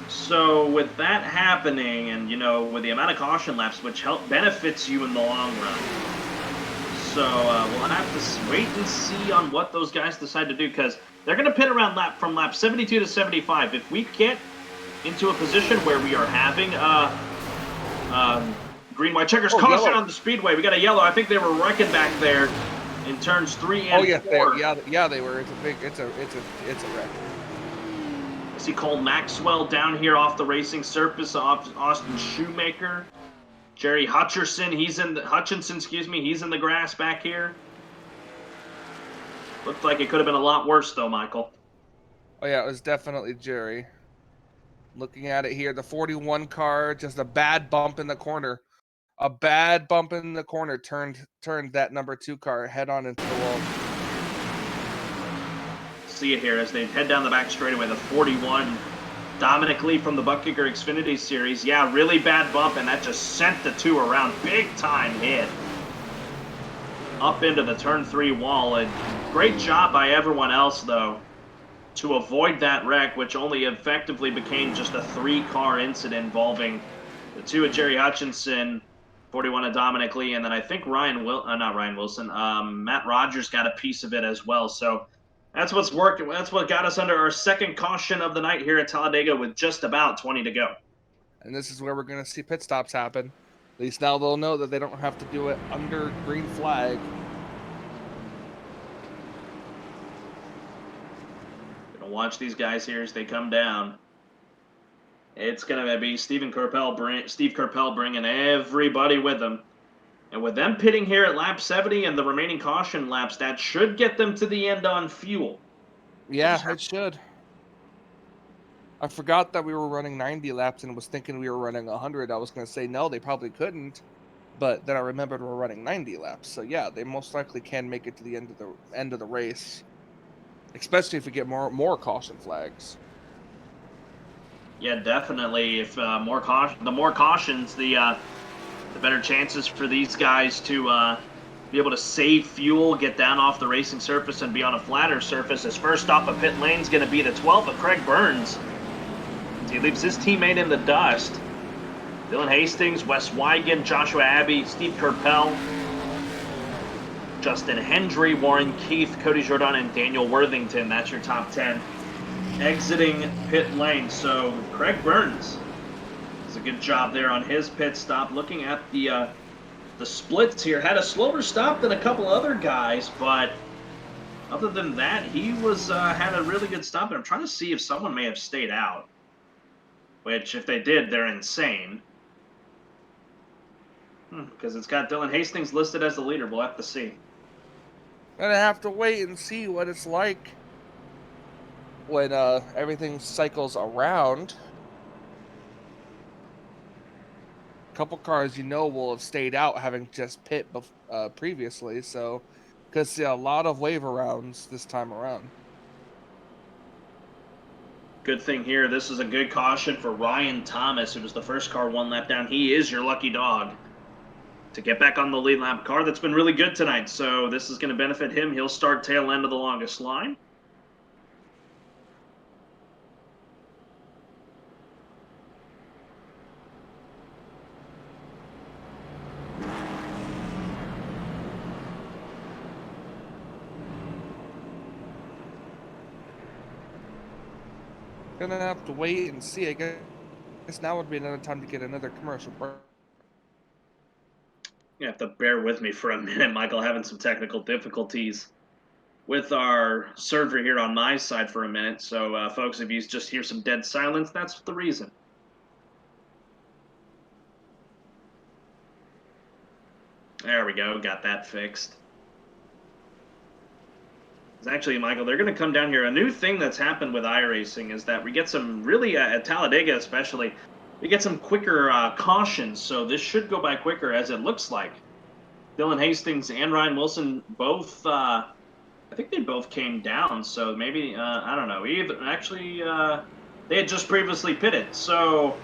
So with that happening, and with the amount of caution laps, which benefits you in the long run. So we'll have to wait and see on what those guys decide to do, because they're going to pit around from lap 72 to 75. If we get into a position where we are having green-white checkers caution yellow on the speedway, we got a yellow. I think they were wrecking back there in turns 3 and 4. Yeah, they were. It's a wreck. I see Cole Maxwell down here off the racing surface, off Austin Shoemaker. Jerry Hutchinson, he's in the grass back here. Looked like it could have been a lot worse, though, Michael. Oh, yeah, it was definitely Jerry. Looking at it here, the 41 car, just a bad bump in the corner. A bad bump in the corner turned that number 2 car head on into the wall. See it here as they head down the back straightaway. The 41, Dominic Lee from the Buck Kicker Xfinity Series. Yeah, really bad bump, and that just sent the 2 around. Big time hit. Up into the turn 3 wall. And great job by everyone else, though, to avoid that wreck, which only effectively became just a 3-car incident involving the 2 of Jerry Hutchinson, 41 of Dominic Lee, and then I think Matt Rogers got a piece of it as well. So that's what's working. That's what got us under our second caution of the night here at Talladega with just about 20 to go. And this is where we're going to see pit stops happen. At least now they'll know that they don't have to do it under green flag. Gonna watch these guys here as they come down. It's gonna be Steve Kerpel bringing everybody with him. And with them pitting here at lap 70 and the remaining caution laps, that should get them to the end on fuel. Yeah, it should. I forgot that we were running 90 laps and was thinking we were running 100. I was going to say, no, they probably couldn't. But then I remembered we're running 90 laps, so yeah, they most likely can make it to the end of the race, especially if we get more caution flags. Yeah, definitely. If the more cautions, the better chances for these guys to be able to save fuel, get down off the racing surface, and be on a flatter surface. His first stop of pit lane is going to be the 12 of Craig Burns. He leaves his teammate in the dust. Dylan Hastings, Wes Wigan, Joshua Abbey, Steve Kerpel, Justin Hendry, Warren Keith, Cody Jordan, and Daniel Worthington. That's your top 10 exiting pit lane. So Craig Burns does a good job there on his pit stop. Looking at the splits here, had a slower stop than a couple other guys, but other than that, he was had a really good stop. And I'm trying to see if someone may have stayed out, which if they did, they're insane. Because it's got Dylan Hastings listed as the leader. We'll have to see. Gonna have to wait and see what it's like when everything cycles around. A couple cars will have stayed out, having just pit previously, so could see a lot of wave arounds this time around. Good thing here, this is a good caution for Ryan Thomas, who was the first car one lap down. He is your lucky dog to get back on the lead lap car. That's been really good tonight, so this is going to benefit him. He'll start tail end of the longest line. Gonna have to wait and see. I guess now would be another time to get another commercial break. You have to bear with me for a minute, Michael, having some technical difficulties with our server here on my side for a minute. So, folks, if you just hear some dead silence, that's the reason. There we go. Got that fixed. Actually, Michael, they're going to come down here. A new thing that's happened with iRacing is that we get some really, at Talladega especially, we get some quicker cautions. So this should go by quicker, as it looks like. Dylan Hastings and Ryan Wilson both, I think they both came down. So maybe, I don't know. Actually, they had just previously pitted. So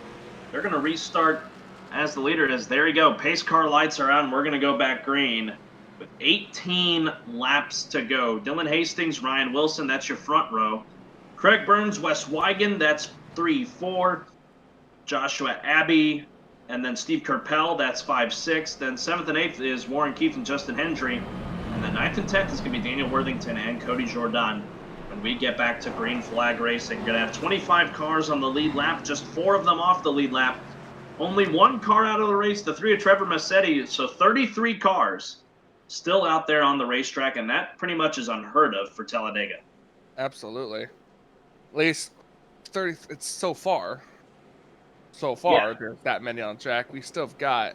they're going to restart as the leader. There you go. Pace car lights are on. We're going to go back green. With 18 laps to go. Dylan Hastings, Ryan Wilson, that's your front row. Craig Burns, Wes Wigan, that's 3-4. Joshua Abbey, and then Steve Kerpel, that's 5-6. Then 7th and 8th is Warren Keith and Justin Hendry. And then 9th and 10th is going to be Daniel Worthington and Cody Jordan. When we get back to green flag racing, we're going to have 25 cars on the lead lap, just 4 of them off the lead lap. Only 1 car out of the race, the 3 of Trevor Massetti, so 33 cars still out there on the racetrack, and that pretty much is unheard of for Talladega. Absolutely. At least 30. It's so far. Yeah. There's that many on track. We still have got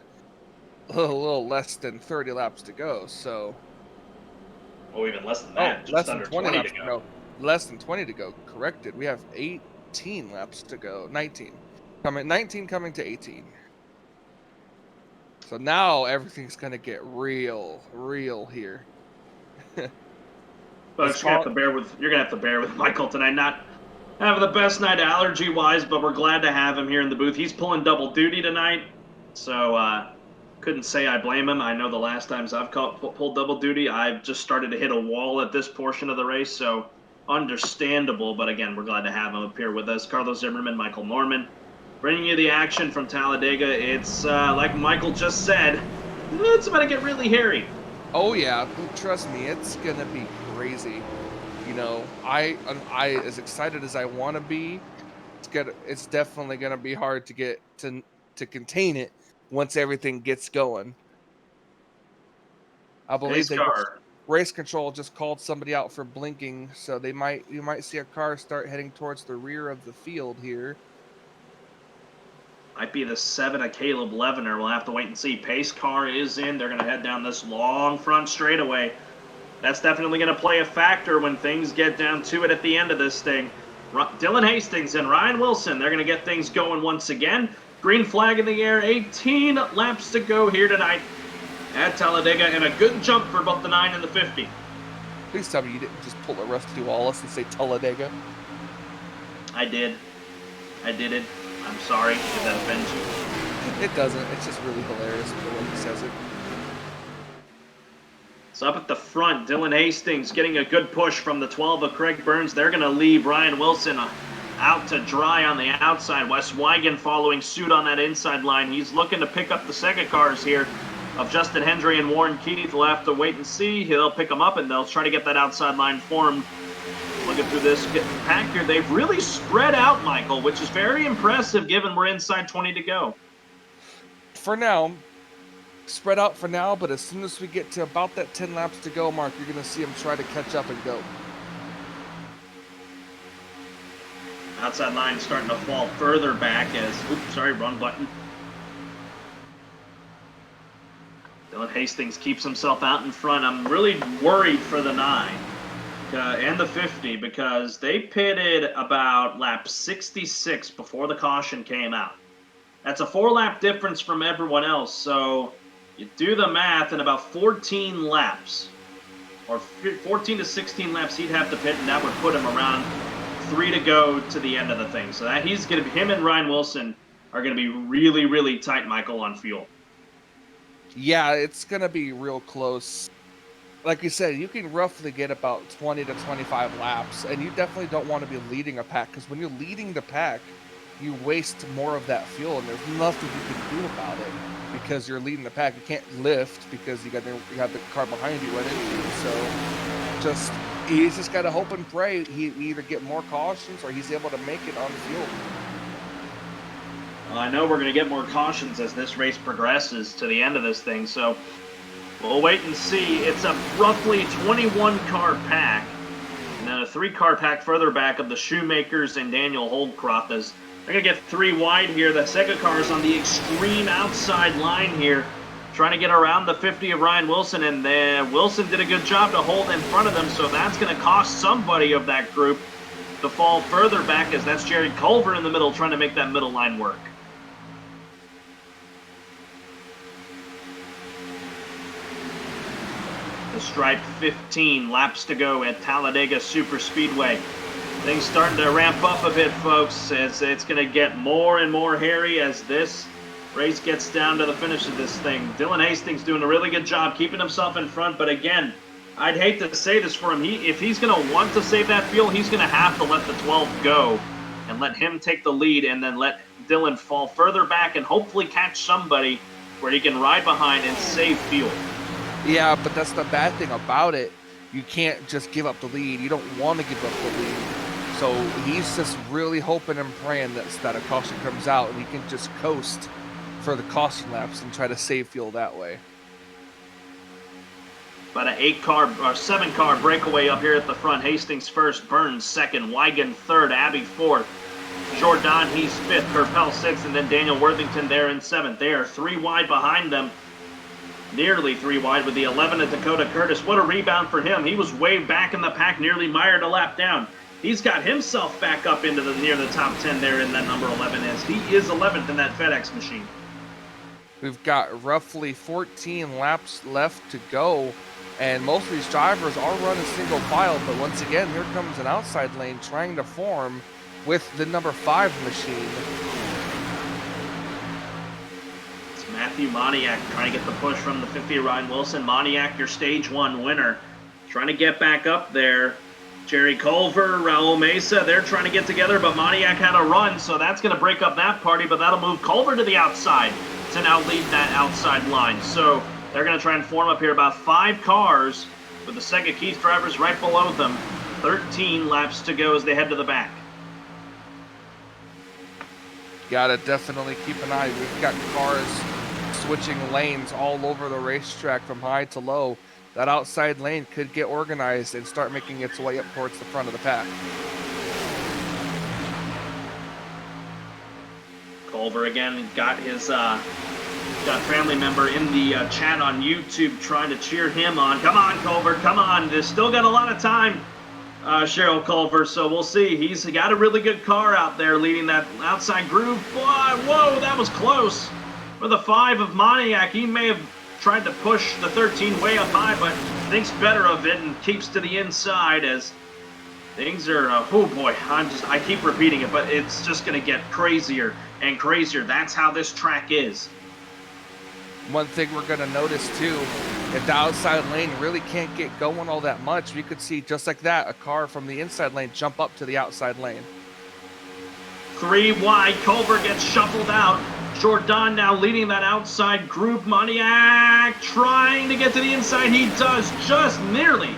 a little less than 30 laps to go. So. Oh, even less than that. Just less under than 20 laps to go. Less than 20 to go. Corrected. We have 18 laps to go. 19 coming to 18. So now everything's gonna get real here. Folks, you're gonna have to bear with Michael tonight. Not having the best night allergy-wise, but we're glad to have him here in the booth. He's pulling double duty tonight, so couldn't say I blame him. I know the last times I've pulled double duty, I've just started to hit a wall at this portion of the race, so understandable. But again, we're glad to have him up here with us. Carlos Zimmerman, Michael Norman, bringing you the action from Talladega. It's like Michael just said, it's about to get really hairy. Oh yeah, trust me, it's gonna be crazy. You know, I as excited as I want to be, it's definitely gonna be hard to get to contain it once everything gets going. I believe race control just called somebody out for blinking, so you might see a car start heading towards the rear of the field here. Might be the 7 of Caleb Levener. We'll have to wait and see. Pace car is in. They're going to head down this long front straightaway. That's definitely going to play a factor when things get down to it at the end of this thing. Dylan Hastings and Ryan Wilson, they're going to get things going once again. Green flag in the air. 18 laps to go here tonight at Talladega, and a good jump for both the 9 and the 50. Please tell me you didn't just pull a Rusty Wallace and say Talladega. I did. I did it. I'm sorry if that offends you. It doesn't. It's just really hilarious the way he says it. So up at the front, Dylan Hastings getting a good push from the 12 of Craig Burns. They're going to leave Ryan Wilson out to dry on the outside. Wes Wigan following suit on that inside line. He's looking to pick up the Sega cars here of Justin Hendry and Warren Keith. We'll have to wait and see. They'll pick them up, and they'll try to get that outside line formed. Looking through this pack here, they've really spread out, Michael, which is very impressive given we're inside 20 to go. For now, spread out for now, but as soon as we get to about that 10 laps to go mark, you're going to see them try to catch up and go. Outside line starting to fall further back as, oops, sorry, wrong button. Dylan Hastings keeps himself out in front. I'm really worried for the 9 and the 50 because they pitted about lap 66 before the caution came out. That's a 4-lap difference from everyone else, so you do the math, in about 14 laps, or 14 to 16 laps, he'd have to pit, and that would put him around 3 to go to the end of the thing. So that he's going to be, him and Ryan Wilson are going to be really, really tight, Michael, on fuel. Yeah, it's going to be real close. Like you said, you can roughly get about 20 to 25 laps, and you definitely don't want to be leading a pack, because when you're leading the pack, you waste more of that fuel, and there's nothing you can do about it because you're leading the pack. You can't lift because you have the car behind you right into you. So he's just got to hope and pray he either get more cautions or he's able to make it on fuel. Well, I know we're going to get more cautions as this race progresses to the end of this thing, so we'll wait and see. It's a roughly 21-car pack, and then a 3-car pack further back of the Shoemakers and Daniel Holdcroft. As they're going to get 3 wide here. The Sega cars on the extreme outside line here, trying to get around the 50 of Ryan Wilson, and then Wilson did a good job to hold in front of them, so that's going to cost somebody of that group to fall further back, as that's Jared Culver in the middle trying to make that middle line work. The stripe, 15 laps to go at Talladega Super Speedway. Things starting to ramp up a bit, folks, as it's going to get more and more hairy as this race gets down to the finish of this thing. Dylan Hastings doing a really good job keeping himself in front, but again, I'd hate to say this for him. If he's going to want to save that fuel, he's going to have to let the 12 go and let him take the lead, and then let Dylan fall further back and hopefully catch somebody where he can ride behind and save fuel. Yeah, but that's the bad thing about it. You can't just give up the lead. You don't want to give up the lead. So he's just really hoping and praying that a caution comes out and he can just coast for the caution laps and try to save fuel that way. About an 8-car or 7-car breakaway up here at the front. Hastings first, Burns second, Wigan third, Abbey fourth, Jordan he's fifth, Kerpel sixth, and then Daniel Worthington there in seventh. They are 3 wide behind them. Nearly 3 wide with the 11 of Dakota Curtis. What a rebound for him. He was way back in the pack, nearly mired a lap down. He's got himself back up into near the top 10 there in that number 11 as he is 11th in that FedEx machine. We've got roughly 14 laps left to go, and most of these drivers are running single file, but once again, here comes an outside lane trying to form with the number 5 machine. Matthew Moniak trying to get the push from the 50 Ryan Wilson. Moniak, your stage 1 winner, trying to get back up there. Jerry Culver, Raul Mesa, they're trying to get together, but Moniak had a run, so that's going to break up that party, but that'll move Culver to the outside to now lead that outside line. So they're going to try and form up here about 5 cars with the Sega Keith drivers right below them. 13 laps to go as they head to the back. Gotta definitely keep an eye. We've got cars switching lanes all over the racetrack from high to low. That outside lane could get organized and start making its way up towards the front of the pack. Culver again got his family member in the chat on YouTube trying to cheer him on. Come on, Culver, come on. There's still got a lot of time Cheryl Culver. So we'll see. He's got a really good car out there leading that outside groove. Boy, whoa, that was close. For the 5 of Moniak, he may have tried to push the 13 way up high, but thinks better of it and keeps to the inside as things are, oh boy, I keep repeating it, but it's just going to get crazier and crazier. That's how this track is. One thing we're going to notice too, if the outside lane really can't get going all that much, we could see just like that, a car from the inside lane jump up to the outside lane. 3 wide, Culver gets shuffled out. Jordan now leading that outside group. Moniak trying to get to the inside. He does, just nearly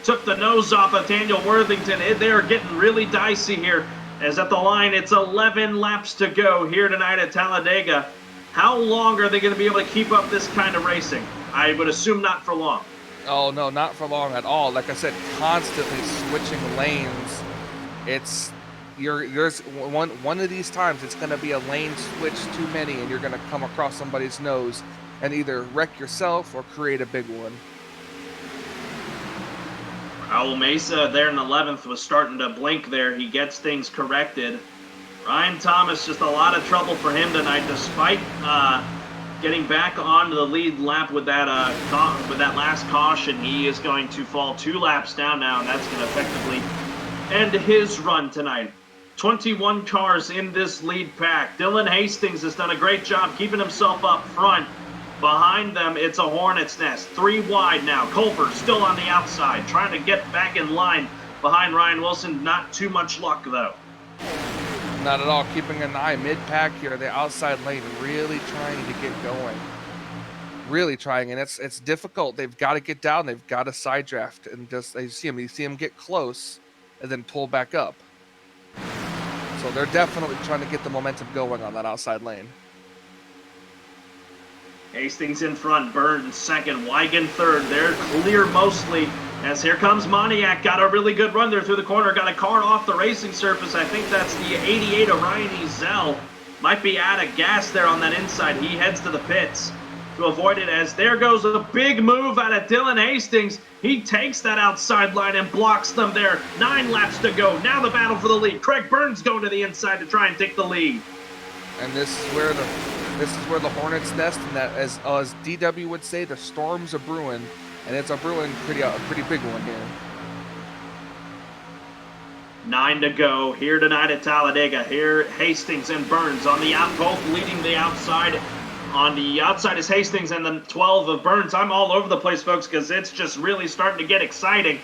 took the nose off of Daniel Worthington. They are getting really dicey here, as at the line it's 11 laps to go here tonight at Talladega. How long are they going to be able to keep up this kind of racing? I would assume not for long. Oh no, not for long at all. Like I said, constantly switching lanes. There's one of these times it's going to be a lane switch too many, and you're going to come across somebody's nose and either wreck yourself or create a big one. Raul Mesa there in 11th was starting to blink there. He gets things corrected. Ryan Thomas, just a lot of trouble for him tonight, despite getting back onto the lead lap with that last caution. He is going to fall 2 laps down now, and that's going to effectively end his run tonight. 21 cars in this lead pack. Dylan Hastings has done a great job keeping himself up front. Behind them, it's a hornet's nest. 3 wide now. Culver still on the outside, trying to get back in line behind Ryan Wilson. Not too much luck, though. Not at all. Keeping an eye mid-pack here. The outside lane really trying to get going. Really trying, and it's difficult. They've got to get down. They've got to side draft, and just you see him get close, and then pull back up. So they're definitely trying to get the momentum going on that outside lane. Hastings in front, Burns second, Wigan third. They're clear mostly, as here comes Moniak. Got a really good run there through the corner. Got a car off the racing surface. I think that's the 88 of Ryan Ezell. Might be out of gas there on that inside. He heads to the pits to avoid it, as there goes a big move out of Dylan Hastings. He takes that outside line and blocks them there. 9 laps to go. Now the battle for the lead. Craig Burns going to the inside to try and take the lead. And this is where the hornet's nest, and that, as DW would say, the storm's a brewing, and it's a brewing a pretty big one here. 9 to go here tonight at Talladega. Here Hastings and Burns on the out, both leading the outside. On the outside is Hastings and the 12 of Burns. I'm all over the place, folks, because it's just really starting to get exciting.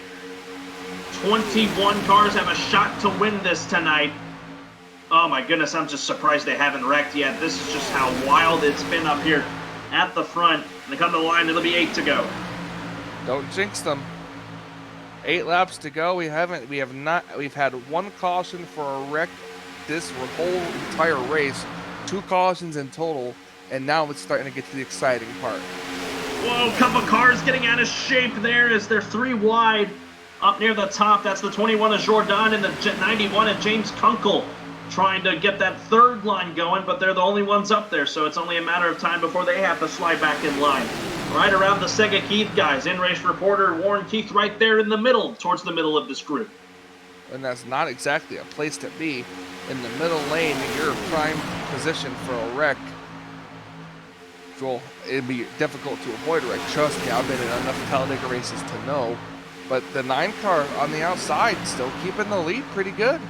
21 cars have a shot to win this tonight. Oh my goodness, I'm just surprised they haven't wrecked yet. This is just how wild it's been up here at the front. When they come to the line, it'll be 8 to go. Don't jinx them. 8 laps to go. We've had 1 caution for a wreck this whole entire race. 2 cautions in total, and now it's starting to get to the exciting part. Whoa, couple cars getting out of shape there as they're 3 wide up near the top. That's the 21 of Jordan and the 91 of James Kunkel, trying to get that third line going, but they're the only ones up there, so it's only a matter of time before they have to slide back in line. Right around the Sega Keith guys, in-race reporter Warren Keith right there in the middle, towards the middle of this group. And that's not exactly a place to be. In the middle lane, you're in prime position for a wreck. Well, it'd be difficult to avoid a wreck. Trust me, I've been in enough Talladega races to know. But the 9 car on the outside still keeping the lead pretty good.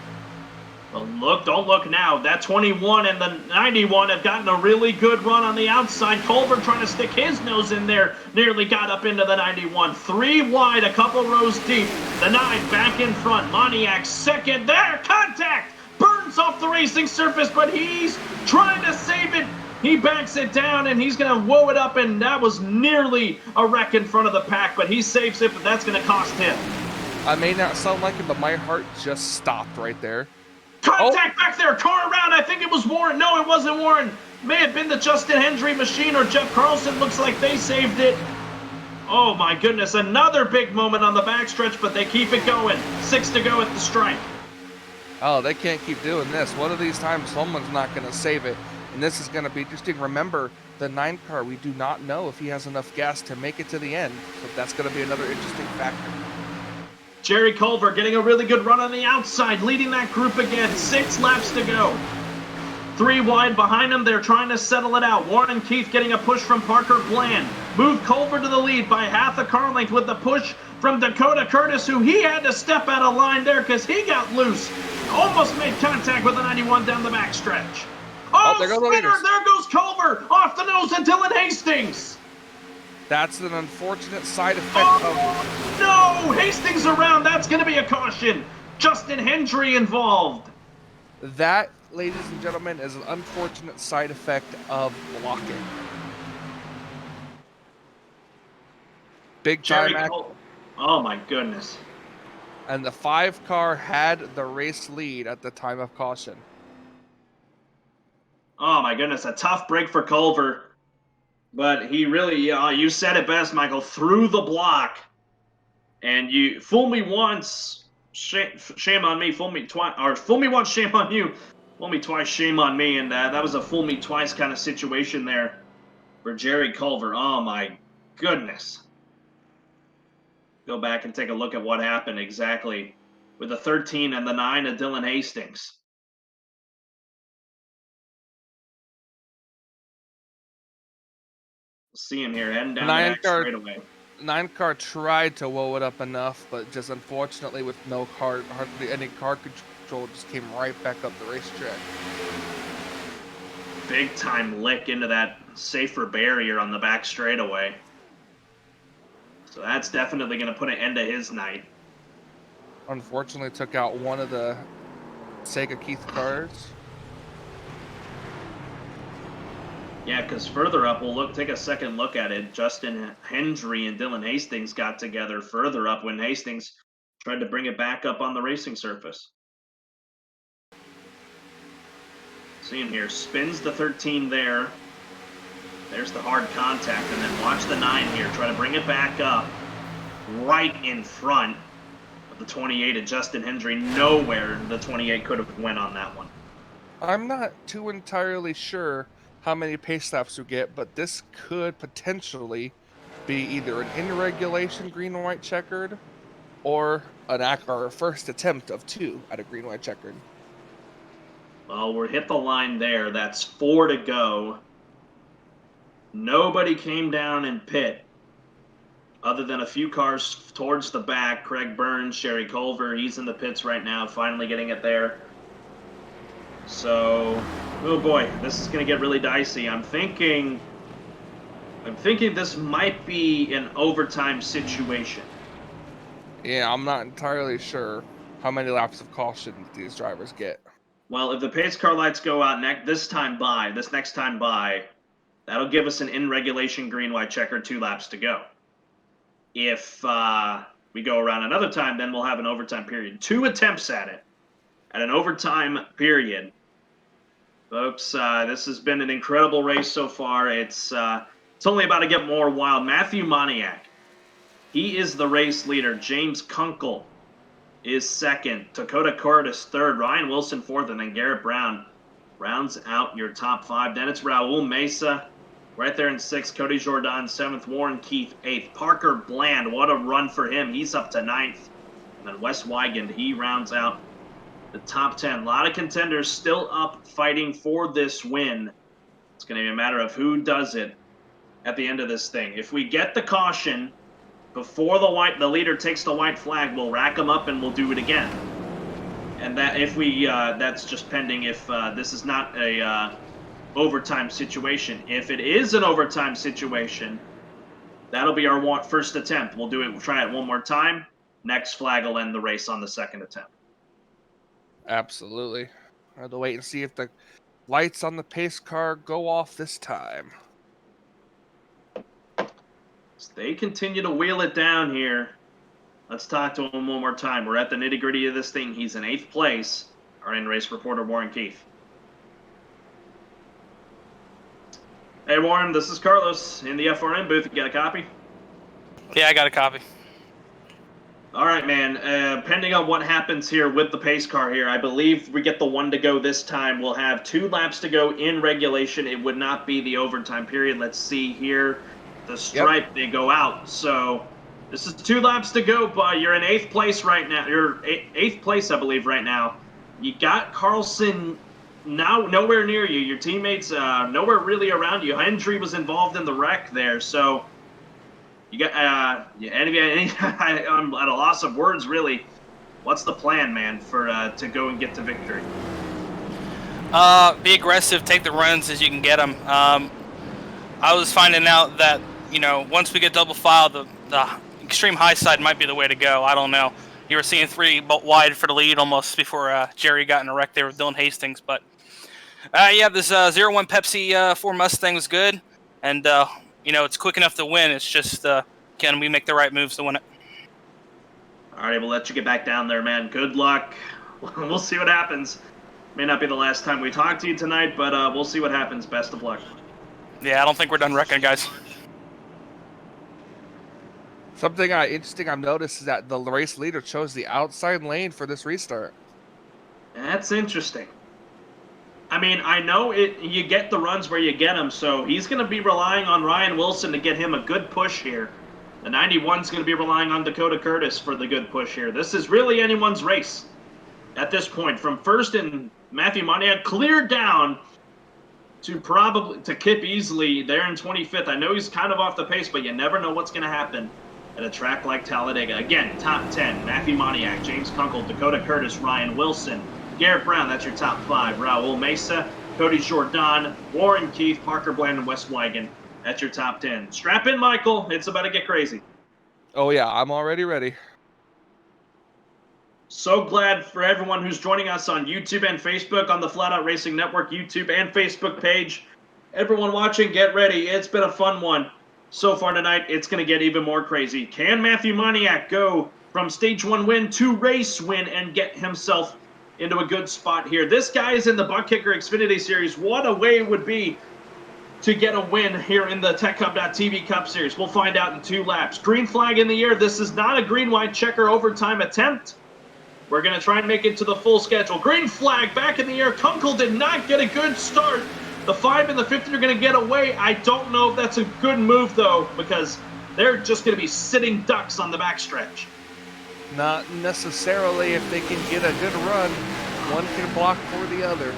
Well, don't look now. That 21 and the 91 have gotten a really good run on the outside. Culver trying to stick his nose in there. Nearly got up into the 91. 3 wide, a couple rows deep. The 9 back in front. Moniak second. There, contact! Burns off the racing surface, but he's trying to save it. He backs it down, and he's going to whoa it up, and that was nearly a wreck in front of the pack, but he saves it, but that's going to cost him. I may not sound like it, but my heart just stopped right there. Contact back there, car around. I think it was Warren. No, it wasn't Warren. May have been the Justin Hendry machine or Jeff Carlson. Looks like they saved it. Oh my goodness, another big moment on the backstretch, but they keep it going. 6 to go at the stripe. Oh, they can't keep doing this. One of these times, someone's not going to save it, and this is going to be interesting. Remember, the 9 car, we do not know if he has enough gas to make it to the end, so that's going to be another interesting factor. Jerry Culver getting a really good run on the outside, leading that group again. 6 laps to go. 3 wide behind him. They're trying to settle it out. Warren Keith getting a push from Parker Bland. Moved Culver to the lead by half a car length with the push from Dakota Curtis, who he had to step out of line there because he got loose. Almost made contact with the 91 down the backstretch. Oh, there go the spinner! leaders. There goes Culver off the nose of Dylan Hastings. That's an unfortunate side effect of... No! Hastings around. That's going to be a caution. Justin Hendry involved. That, ladies and gentlemen, is an unfortunate side effect of blocking. Big time Oh my goodness. And the 5 car had the race lead at the time of caution. Oh my goodness, a tough break for Culver. But he really, you said it best, Michael, through the block. And you fool me once, shame on me. Fool me twice, or fool me once, shame on you. Fool me twice, shame on me. And that was a fool me twice kind of situation there for Jerry Culver. Oh my goodness. Go back and take a look at what happened exactly with the 13 and the 9 of Dylan Hastings. See him here heading down the back straightaway. 9 car tried to woe it up enough, but just unfortunately with no hardly any car control, just came right back up the racetrack. Big time lick into that safer barrier on the back straightaway. So that's definitely going to put an end to his night. Unfortunately took out one of the Sega Keith cars. Yeah, because further up, we'll take a second look at it. Justin Hendry and Dylan Hastings got together further up when Hastings tried to bring it back up on the racing surface. See him here, spins the 13 there. There's the hard contact, and then watch the 9 here. Try to bring it back up right in front of the 28 of Justin Hendry. Nowhere the 28 could have went on that one. I'm not too entirely sure how many pace laps you get, but this could potentially be either an in-regulation green-white checkered or our first attempt of 2 at a green-white checkered. Well, we're hit the line there. That's 4 to go. Nobody came down in pit other than a few cars towards the back. Craig Burns, Sherry Culver, he's in the pits right now, finally getting it there. So, oh boy, this is going to get really dicey. I'm thinking this might be an overtime situation. Yeah, I'm not entirely sure how many laps of caution these drivers get. Well, if the pace car lights go out this next time by, that'll give us an in-regulation green-white checker, 2 laps to go. If we go around another time, then we'll have an overtime period. 2 attempts at it, at an overtime period. Folks, this has been an incredible race so far. It's only about to get more wild. Matthew Moniak, he is the race leader. James Kunkel is second. Dakota Curtis third. Ryan Wilson fourth. And then Garrett Brown rounds out your top 5. Then it's Raul Mesa right there in 6th. Cody Jordan 7th. Warren Keith 8th. Parker Bland, what a run for him. He's up to 9th. And then Wes Weigand, he rounds out the top 10. A lot of contenders still up fighting for this win. It's going to be a matter of who does it at the end of this thing. If we get the caution before the leader takes the white flag, we'll rack them up and we'll do it again. And that if we that's just pending if this is not a overtime situation. If it is an overtime situation, that'll be our first attempt. We'll try it one more time. Next flag will end the race on the second attempt. Absolutely. I have to wait and see if the lights on the pace car go off this time. They continue to wheel it down here. Let's talk to him one more time. We're at the nitty-gritty of this thing. He's in 8th place. Our in-race reporter, Warren Keith. Hey, Warren, this is Carlos in the FRN booth. You got a copy? Yeah, I got a copy. All right, man. Pending on what happens here with the pace car here, I believe we get the 1 to go this time. We'll have 2 laps to go in regulation. It would not be the overtime period. Let's see here. The stripe, They go out. So This is 2 laps to go, but you're in 8th place right now. You're 8th place, I believe, right now. You got Carlson now nowhere near you. Your teammates nowhere really around you. Hendry was involved in the wreck there, so you got. I'm at a loss of words, really. What's the plan, man, for to go and get to victory? Be aggressive, take the runs as you can get them. I was finding out that, once we get double file, the extreme high side might be the way to go. I don't know. You were seeing 3 wide for the lead almost before Jerry got in a wreck there with Dylan Hastings. But, yeah, this 0-1 Pepsi 4 Mustang was good. And, it's quick enough to win. It's just, can we make the right moves to win it? All right, we'll let you get back down there, man. Good luck. We'll see what happens. May not be the last time we talk to you tonight, but we'll see what happens. Best of luck. Yeah, I don't think we're done wrecking, guys. Something interesting I've noticed is that the race leader chose the outside lane for this restart. That's interesting. I mean, I know you get the runs where you get them, so he's going to be relying on Ryan Wilson to get him a good push here. The 91's going to be relying on Dakota Curtis for the good push here. This is really anyone's race at this point. From first and Matthew Moniak cleared down to Kip Easley there in 25th. I know he's kind of off the pace, but you never know what's going to happen at a track like Talladega. Again, top 10, Matthew Moniak, James Kunkel, Dakota Curtis, Ryan Wilson, Garrett Brown, that's your top 5. Raul Mesa, Cody Jordan, Warren Keith, Parker Bland, and Wes Wigan. That's your top 10. Strap in, Michael. It's about to get crazy. Oh, yeah, I'm already ready. So glad for everyone who's joining us on YouTube and Facebook, on the Flatout Racing Network YouTube and Facebook page. Everyone watching, get ready. It's been a fun one so far tonight. It's going to get even more crazy. Can Matthew Moniak go from stage 1 win to race win and get himself into a good spot here? This guy is in the Butt Kicker Xfinity Series. What a way it would be to get a win here in the TechHub.TV Cup Series. We'll find out in 2 laps. Green flag in the air. This is not a green-white checker overtime attempt. We're going to try and make it to the full schedule. Green flag back in the air. Kunkel did not get a good start. The 5 and the 50 are going to get away. I don't know if that's a good move, though, because they're just going to be sitting ducks on the backstretch. Not necessarily. If they can get a good run, one can block for the other.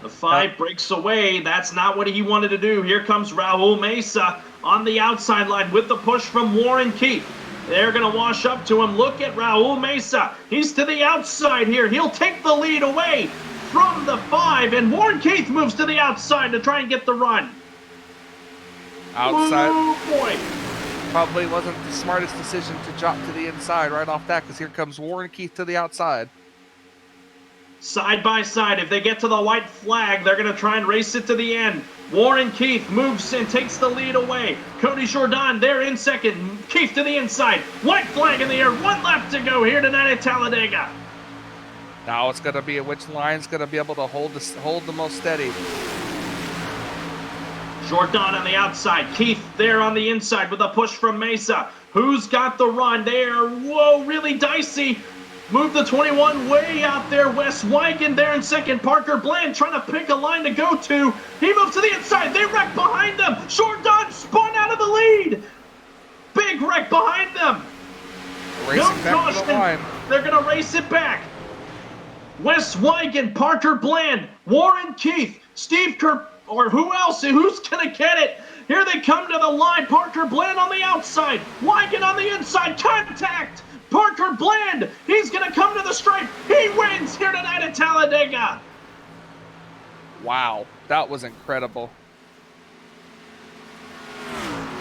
The 5 breaks away. That's not what he wanted to do. Here comes Raul Mesa on the outside line with the push from Warren Keith. They're going to wash up to him. Look at Raul Mesa. He's to the outside here. He'll take the lead away from the 5, and Warren Keith moves to the outside to try and get the run. Outside. Oh, boy. Probably wasn't the smartest decision to drop to the inside right off that, because here comes Warren Keith to the outside. Side by side, if they get to the white flag, they're going to try and race it to the end. Warren Keith moves and takes the lead away. Cody Jordan there in second. Keith to the inside. White flag in the air. 1 lap to go here tonight at Talladega. Now it's going to be which line's going to be able to hold the most steady. Jordan on the outside. Keith there on the inside with a push from Mesa. Who's got the run? They are, really dicey. Move the 21 way out there. Wes Wigan there in second. Parker Bland trying to pick a line to go to. He moves to the inside. They wreck behind them. Jordan spun out of the lead. Big wreck behind them. Racing back to the line. They're going to race it back. Wes Wigan, Parker Bland, Warren Keith, Steve Kerr, or who else? Who's going to get it? Here they come to the line. Parker Bland on the outside. Wigan on the inside. Contact. Parker Bland, he's going to come to the stripe. He wins here tonight at Talladega. Wow, that was incredible.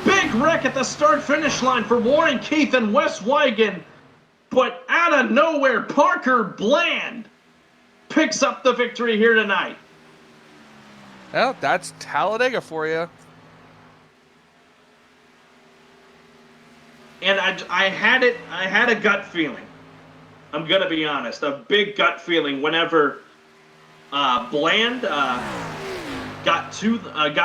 Big wreck at the start-finish line for Warren Keith and Wes Wigan. But out of nowhere, Parker Bland picks up the victory here tonight. Well, that's Talladega for you. And I had a gut feeling. I'm gonna be honest, a big gut feeling whenever Bland got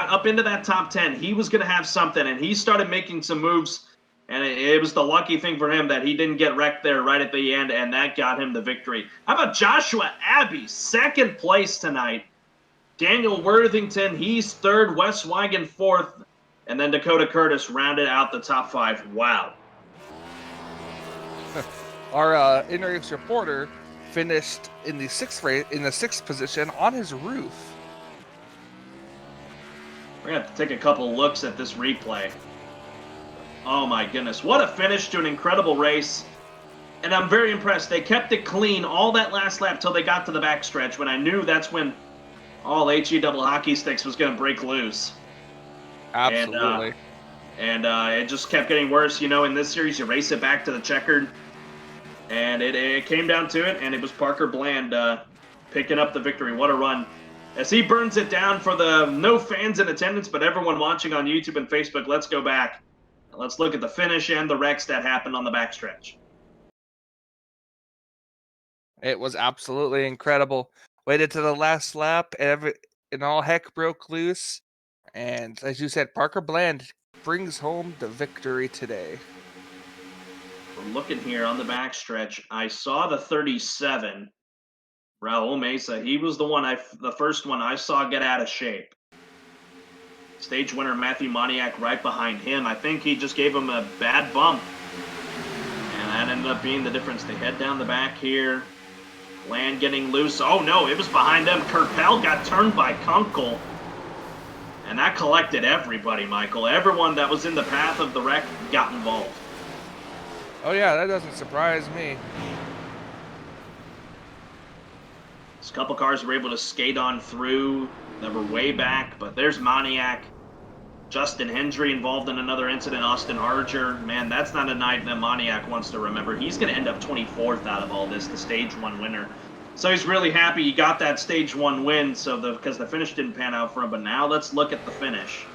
up into that top 10. He was gonna have something, and he started making some moves. And it was the lucky thing for him that he didn't get wrecked there right at the end, and that got him the victory. How about Joshua Abbey, second place tonight? Daniel Worthington, he's third. Wes Wigan, fourth. And then Dakota Curtis rounded out the top 5. Wow. Our in-race reporter finished in the sixth position on his roof. We're going to have to take a couple looks at this replay. Oh my goodness. What a finish to an incredible race. And I'm very impressed. They kept it clean all that last lap till they got to the backstretch when I knew that's when all HE double hockey sticks was going to break loose. Absolutely. And it just kept getting worse. You know, in this series, you race it back to the checkered. And it came down to it, and it was Parker Bland picking up the victory. What a run. As he burns it down for the no fans in attendance, but everyone watching on YouTube and Facebook, let's go back. Let's look at the finish and the wrecks that happened on the backstretch. It was absolutely incredible. Waited to the last lap, and all heck broke loose. And as you said, Parker Bland brings home the victory today. We're looking here on the backstretch. I saw the 37, Raul Mesa. He was the first one I saw get out of shape. Stage winner Matthew Moniak right behind him. I think he just gave him a bad bump. And that ended up being the difference. They head down the back here. Land getting loose. Oh no, it was behind them. Kerpel got turned by Kunkel. And that collected everybody, Michael. Everyone that was in the path of the wreck got involved. Oh yeah, that doesn't surprise me. A couple cars were able to skate on through. They were way back, but there's Moniak. Justin Hendry involved in another incident. Austin Harger. Man, that's not a night that Moniak wants to remember. He's going to end up 24th out of all this, the Stage 1 winner. So he's really happy he got that Stage 1 win because the finish didn't pan out for him. But now let's look at the finish.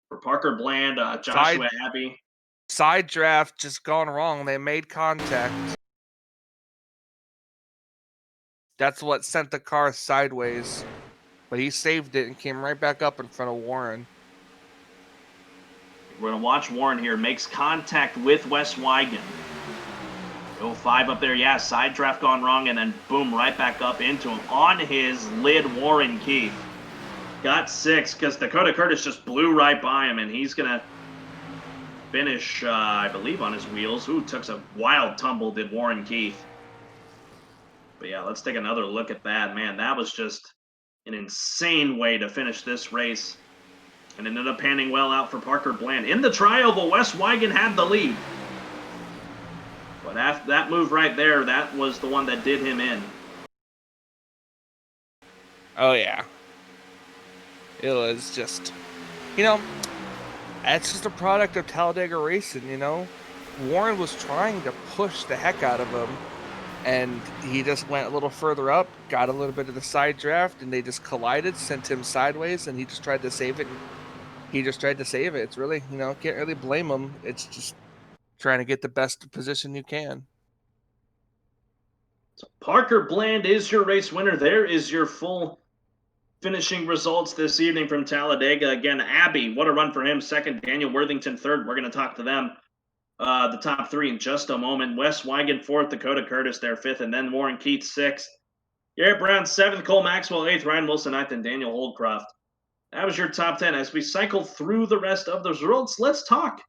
For Parker Bland, Joshua Abbey. Side draft just gone wrong. They made contact. That's what sent the car sideways. But he saved it and came right back up in front of Warren. We're going to watch Warren here. Makes contact with Wes Wigan. 05 up there. Yeah, side draft gone wrong. And then boom, right back up into him. On his lid, Warren Keith. Got 6 because Dakota Curtis just blew right by him. And he's going to finish, I believe, on his wheels. Ooh, took a wild tumble, did Warren Keith. But yeah, let's take another look at that. Man, that was just an insane way to finish this race. And ended up panning well out for Parker Bland. In the trioval, Wes Wigan had the lead. But that move right there, that was the one that did him in. Oh, yeah. It was just, that's just a product of Talladega racing, Warren was trying to push the heck out of him. And he just went a little further up, got a little bit of the side draft, and they just collided, sent him sideways, and he just tried to save it. It's really, can't really blame him. It's just trying to get the best position you can. So Parker Bland is your race winner. There is your full finishing results this evening from Talladega. Again, Abbey, what a run for him. 2nd, Daniel Worthington 3rd. We're going to talk to them. The top 3 in just a moment. Wes Wigan 4th, Dakota Curtis there 5th, and then Warren Keith 6th. Garrett Brown 7th, Cole Maxwell 8th, Ryan Wilson 9th, and Daniel Holdcroft. That was your top 10. As we cycle through the rest of those results, let's talk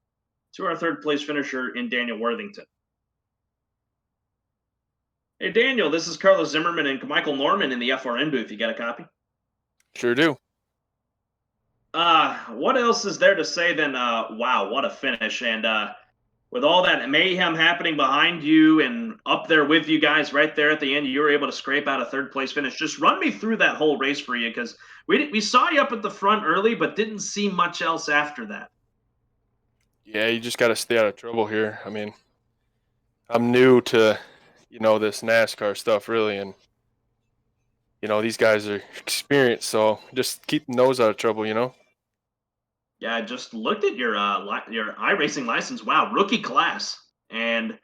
to our 3rd place finisher in Daniel Worthington. Hey, Daniel, this is Carlos Zimmerman and Michael Norman in the FRN booth. You got a copy? Sure do. What else is there to say than, wow, what a finish. And with all that mayhem happening behind you and up there with you guys right there at the end, you were able to scrape out a 3rd place finish. Just run me through that whole race for you, because we saw you up at the front early, but didn't see much else after that. Yeah, you just got to stay out of trouble here. I mean, I'm new to, this NASCAR stuff, really, and, these guys are experienced, so just keep the nose out of trouble, Yeah, I just looked at your iRacing license. Wow, rookie class, and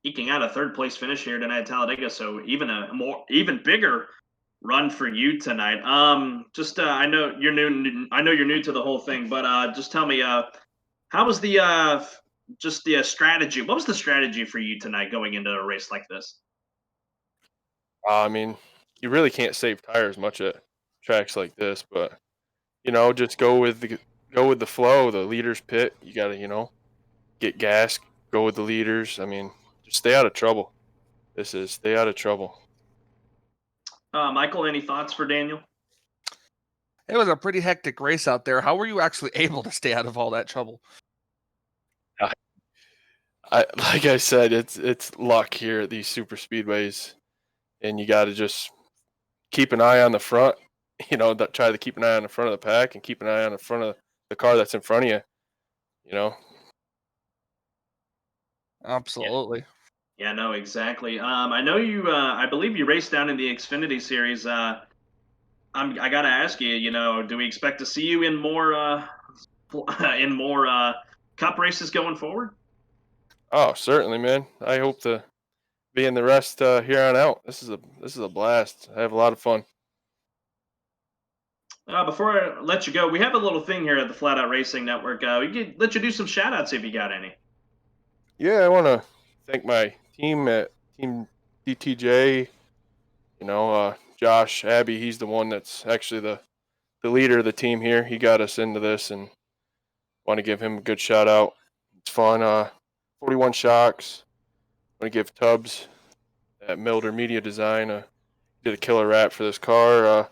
eking out a 3rd place finish here tonight at Talladega. So even bigger run for you tonight. I know you're new. I know you're new to the whole thing, but just tell me, how was the strategy? What was the strategy for you tonight going into a race like this? I mean, you really can't save tires much at tracks like this, but, just go with go with the flow. The leaders pit. You got to get gas, go with the leaders. I mean, just stay out of trouble. This is stay out of trouble. Michael, any thoughts for Daniel? It was a pretty hectic race out there. How were you actually able to stay out of all that trouble? Like I said, it's luck here at these super speedways, and you got to just keep an eye on the front. Try to keep an eye on the front of the pack and keep an eye on the front of the car that's in front of you. Absolutely. Yeah, no, exactly. I know you. I believe you raced down in the Xfinity series. I gotta ask you. Do we expect to see you in more Cup races going forward? Oh, certainly, man. I hope to be in the rest here on out. This is a blast. I have a lot of fun. Before I let you go, we have a little thing here at the Flatout Racing Network. We could let you do some shout outs if you got any. Yeah, I want to thank my team at Team DTJ. Josh Abbey. He's the one that's actually the leader of the team here. He got us into this, and want to give him a good shout out. It's fun. 41 Shocks. Want to give Tubbs at Milder Media Design did a killer wrap for this car.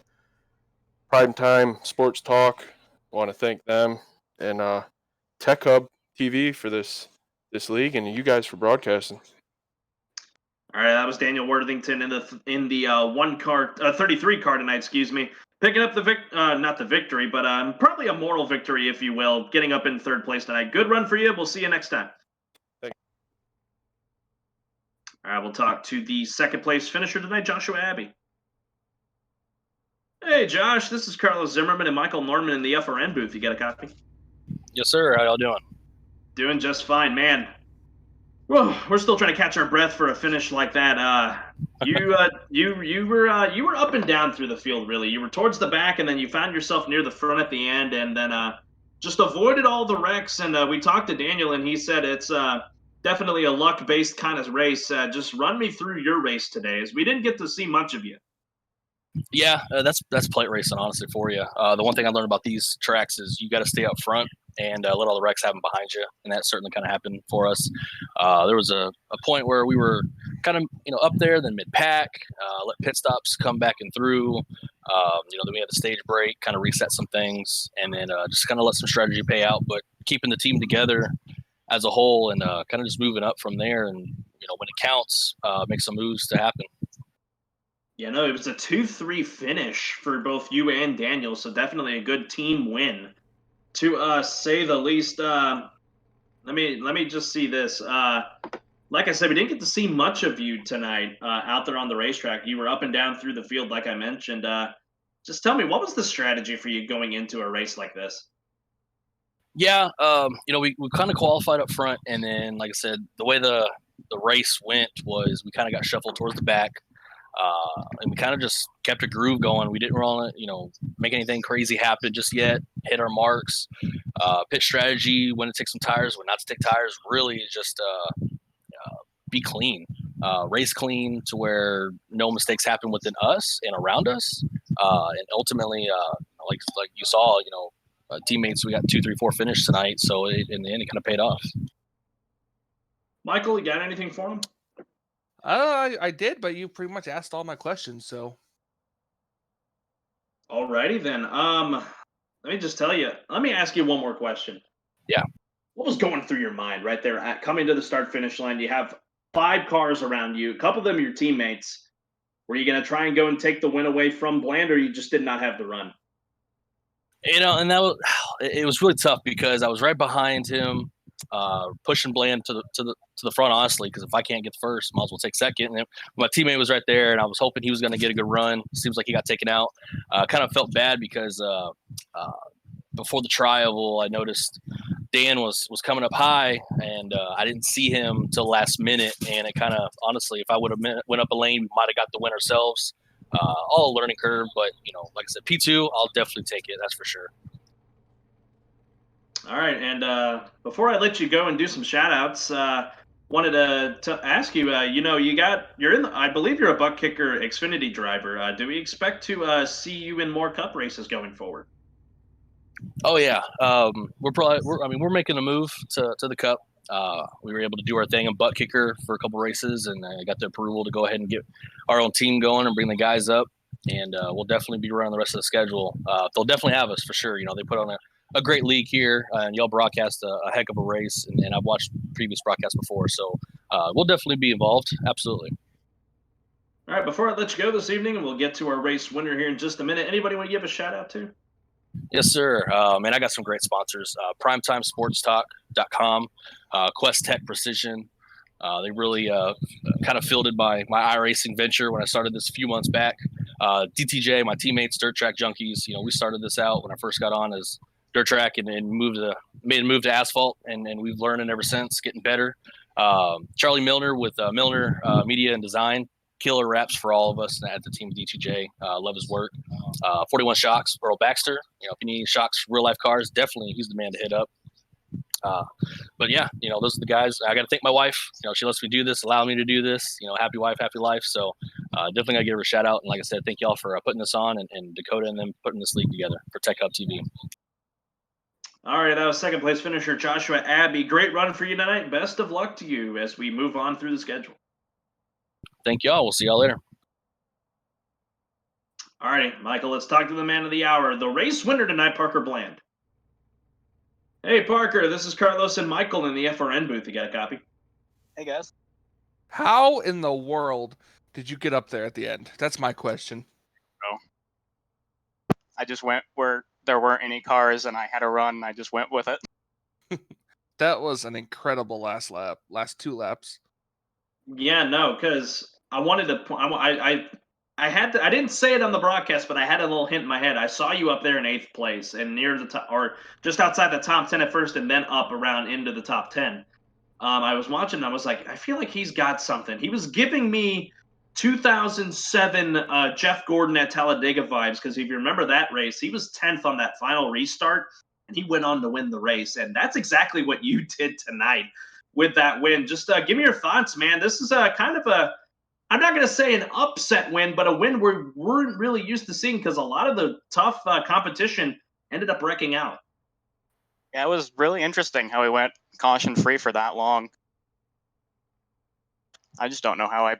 Prime Time Sports Talk. Want to thank them, and Tech Hub TV for this league, and you guys for broadcasting. All right, that was Daniel Worthington in the 33 car tonight. Excuse me, picking up not the victory, but probably a moral victory, if you will, getting up in third place tonight. Good run for you. We'll see you next time. Thank you. All right, we'll talk to the second place finisher tonight, Joshua Abbey. Hey, Josh, this is Carlos Zimmerman and Michael Norman in the FRN booth. You got a copy? Yes, sir. How y'all doing? Doing just fine, man. Whoa, we're still trying to catch our breath for a finish like that. You were up and down through the field, really. You were towards the back, and then you found yourself near the front at the end, and then just avoided all the wrecks. And we talked to Daniel, and he said it's definitely a luck-based kind of race. Just run me through your race today, as we didn't get to see much of you. Yeah, that's plate racing, honestly, for you. The one thing I learned about these tracks is you got to stay up front and let all the wrecks happen behind you, and that certainly kind of happened for us. There was a point where we were kind of up there, then mid-pack, let pit stops come back and through. Then we had the stage break, kind of reset some things, and then just kind of let some strategy pay out, but keeping the team together as a whole and kind of just moving up from there. And when it counts, make some moves to happen. Yeah, no, it was a 2-3 finish for both you and Daniel, so definitely a good team win, to say the least. Let me just see this. Like I said, we didn't get to see much of you tonight out there on the racetrack. You were up and down through the field, like I mentioned. Just tell me, what was the strategy for you going into a race like this? Yeah, we kind of qualified up front, and then, like I said, the way the race went was we kind of got shuffled towards the back. And we kind of just kept a groove going. We didn't want to, make anything crazy happen just yet. Hit our marks. Pit strategy, when to take some tires, when not to take tires. Really just be clean. Race clean to where no mistakes happen within us and around us. And ultimately, like you saw, teammates, we got 2, 3, 4 finish tonight. So in the end, it kind of paid off. Michael, you got anything for him? I did, but you pretty much asked all my questions, so. Alrighty then. Let me just tell you. Let me ask you one more question. Yeah. What was going through your mind right there at coming to the start-finish line? You have 5 cars around you. A couple of them are your teammates. Were you going to try and go and take the win away from Bland, or you just did not have the run? And it was really tough because I was right behind him. Pushing Bland to the front, honestly, because if I can't get first, might as well take second. And my teammate was right there, and I was hoping he was going to get a good run. Seems like he got taken out. Kind of felt bad because before the trial, I noticed Dan was coming up high, and I didn't see him till last minute. And it kind of, honestly, if I would have went up a lane, we might have got the win ourselves. All a learning curve, but like I said, P2, I'll definitely take it. That's for sure. All right, and before I let you go and do some shout-outs, wanted to ask you, you're in I believe you're a butt kicker Xfinity driver. Do we expect to see you in more Cup races going forward? Oh yeah, we're making a move to the Cup. We were able to do our thing in butt kicker for a couple races, and I got the approval to go ahead and get our own team going and bring the guys up. And we'll definitely be around the rest of the schedule. They'll definitely have us for sure. They put on a great league here, and y'all broadcast a heck of a race. And I've watched previous broadcasts before, so we'll definitely be involved. Absolutely. All right, before I let you go this evening, and we'll get to our race winner here in just a minute, anybody want to give a shout out to? Yes, sir. Man, I got some great sponsors. PrimetimeSportsTalk.com, Quest Tech Precision. They really kind of fielded my iRacing venture when I started this a few months back. DTJ, my teammates, Dirt Track Junkies. We started this out when I first got on as dirt track and made a move to asphalt, and we've learned ever since, getting better. Charlie Milner with Milner Media and Design. Killer reps for all of us at the team DTJ. Love his work. 41 Shocks, Earl Baxter. If you need shocks, real life cars, definitely he's the man to hit up. But yeah, those are the guys. I got to thank my wife. She lets me do this, allow me to do this. Happy wife, happy life. So definitely got to give her a shout out. And like I said, thank y'all for putting this on and Dakota and them putting this league together for Tech Hub TV. All right, that was second place finisher Joshua Abbey. Great run for you tonight. Best of luck to you as we move on through the schedule. Thank y'all. We'll see y'all later. All right, Michael, let's talk to the man of the hour, the race winner tonight, Parker Bland. Hey, Parker, this is Carlos and Michael in the FRN booth. You got a copy? Hey, guys. How in the world did you get up there at the end? That's my question. Oh. I just went where there weren't any cars and I had a run. I just went with it. That was an incredible last two laps. Yeah, no, because I wanted to. I had to. I didn't say it on the broadcast, but I had a little hint in my head. I saw you up there in 8th place and near the top, or just outside the top 10 at first, and then up around into the top 10. I was watching. And I was like, I feel like he's got something. He was giving me 2007 Jeff Gordon at Talladega vibes, because if you remember that race, he was 10th on that final restart, and he went on to win the race. And that's exactly what you did tonight with that win. Just give me your thoughts, man. This is kind of a, I'm not going to say an upset win, but a win we weren't really used to seeing, because a lot of the tough competition ended up wrecking out. Yeah, it was really interesting how he went caution free for that long. I just don't know how I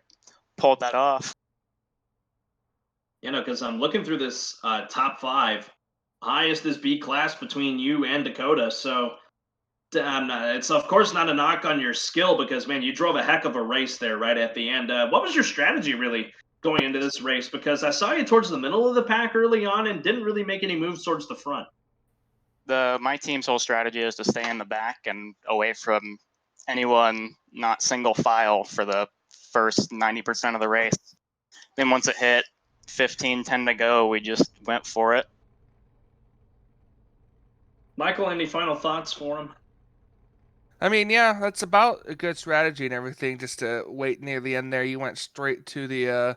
pulled that off. Because I'm looking through this top 5. Highest is B class between you and Dakota. So it's of course not a knock on your skill, because man, you drove a heck of a race there right at the end. What was your strategy really going into this race? Because I saw you towards the middle of the pack early on and didn't really make any moves towards the front. My team's whole strategy is to stay in the back and away from anyone not single file for the first 90% of the race. Then once it hit 15-10 to go, we just went for it. Michael, any final thoughts for him? I mean, yeah, that's about a good strategy and everything. Just to wait near the end there, you went straight to the